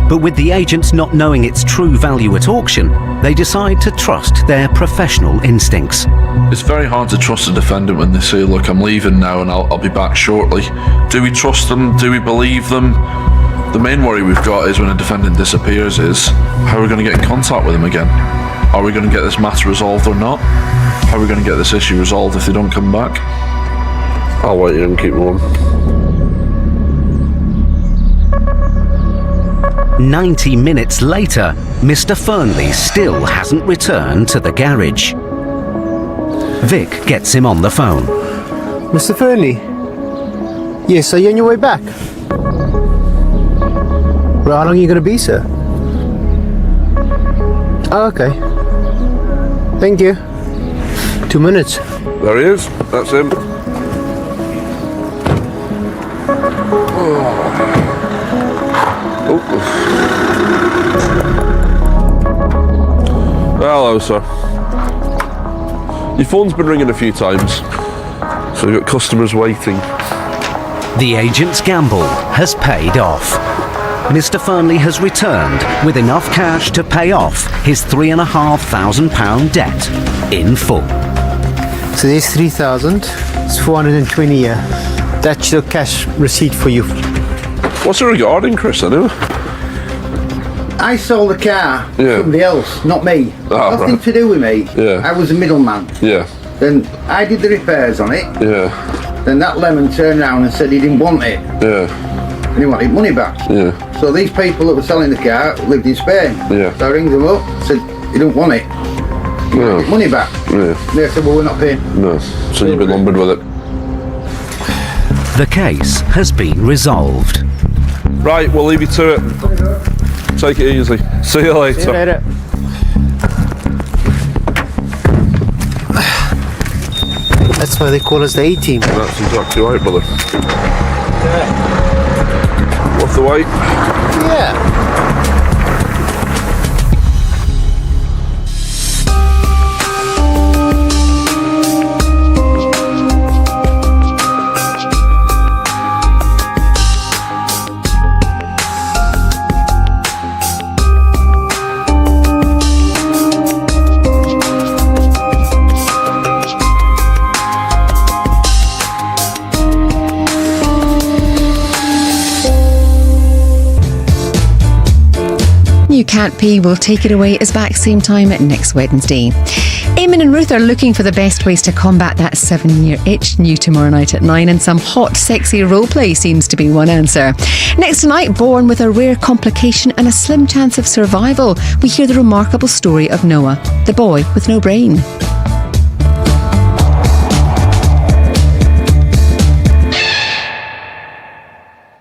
But with the agents not knowing its true value at auction, they decide to trust their professional instincts. It's very hard to trust a defendant when they say, look, I'm leaving now and I'll be back shortly. Do we trust them? Do we believe them? The main worry we've got is when a defendant disappears is, how are we going to get in contact with them again? Are we going to get this matter resolved or not? How are we going to get this issue resolved if they don't come back? I'll wait here and keep warm. 90 minutes later, Mr. Fernley still hasn't returned to the garage. Vic gets him on the phone. Mr. Fernley? Yes, are you on your way back? Well, how long are you going to be, sir? Oh, okay. Thank you. 2 minutes. There he is. That's him. Oh. Hello, sir. Your phone's been ringing a few times, so you've got customers waiting. The agent's gamble has paid off. Mr. Fernley has returned with enough cash to pay off his £3,500 debt in full. So there's 3,000. It's 420 here. That's your cash receipt for you. What's it regarding, Chris, anyway? I sold the car to Yeah. somebody else, not me. Oh, Nothing right. to do with me. Yeah. I was a middleman. Yeah. Then I did the repairs on it. Yeah. Then that lemon turned around and said he didn't want it. Yeah. And he wanted money back. Yeah. So these people that were selling the car lived in Spain. Yeah. So I rang them up, said he don't want it. He No. wanted money back. Yeah. They said, well, we're not paying. No. So you've been lumbered with it. The case has been resolved. Right, we'll leave you to it. Take it easy. See you later. See you later. That's why they call us the A-team. That's exactly right, brother. Worth the wait. Yeah. You Can't Pee Will Take It Away is back same time next Wednesday. Eamon and Ruth are looking for the best ways to combat that 7-year itch. New tomorrow night at 9, and some hot, sexy roleplay seems to be one answer. Next tonight, born with a rare complication and a slim chance of survival, we hear the remarkable story of Noah, the boy with no brain.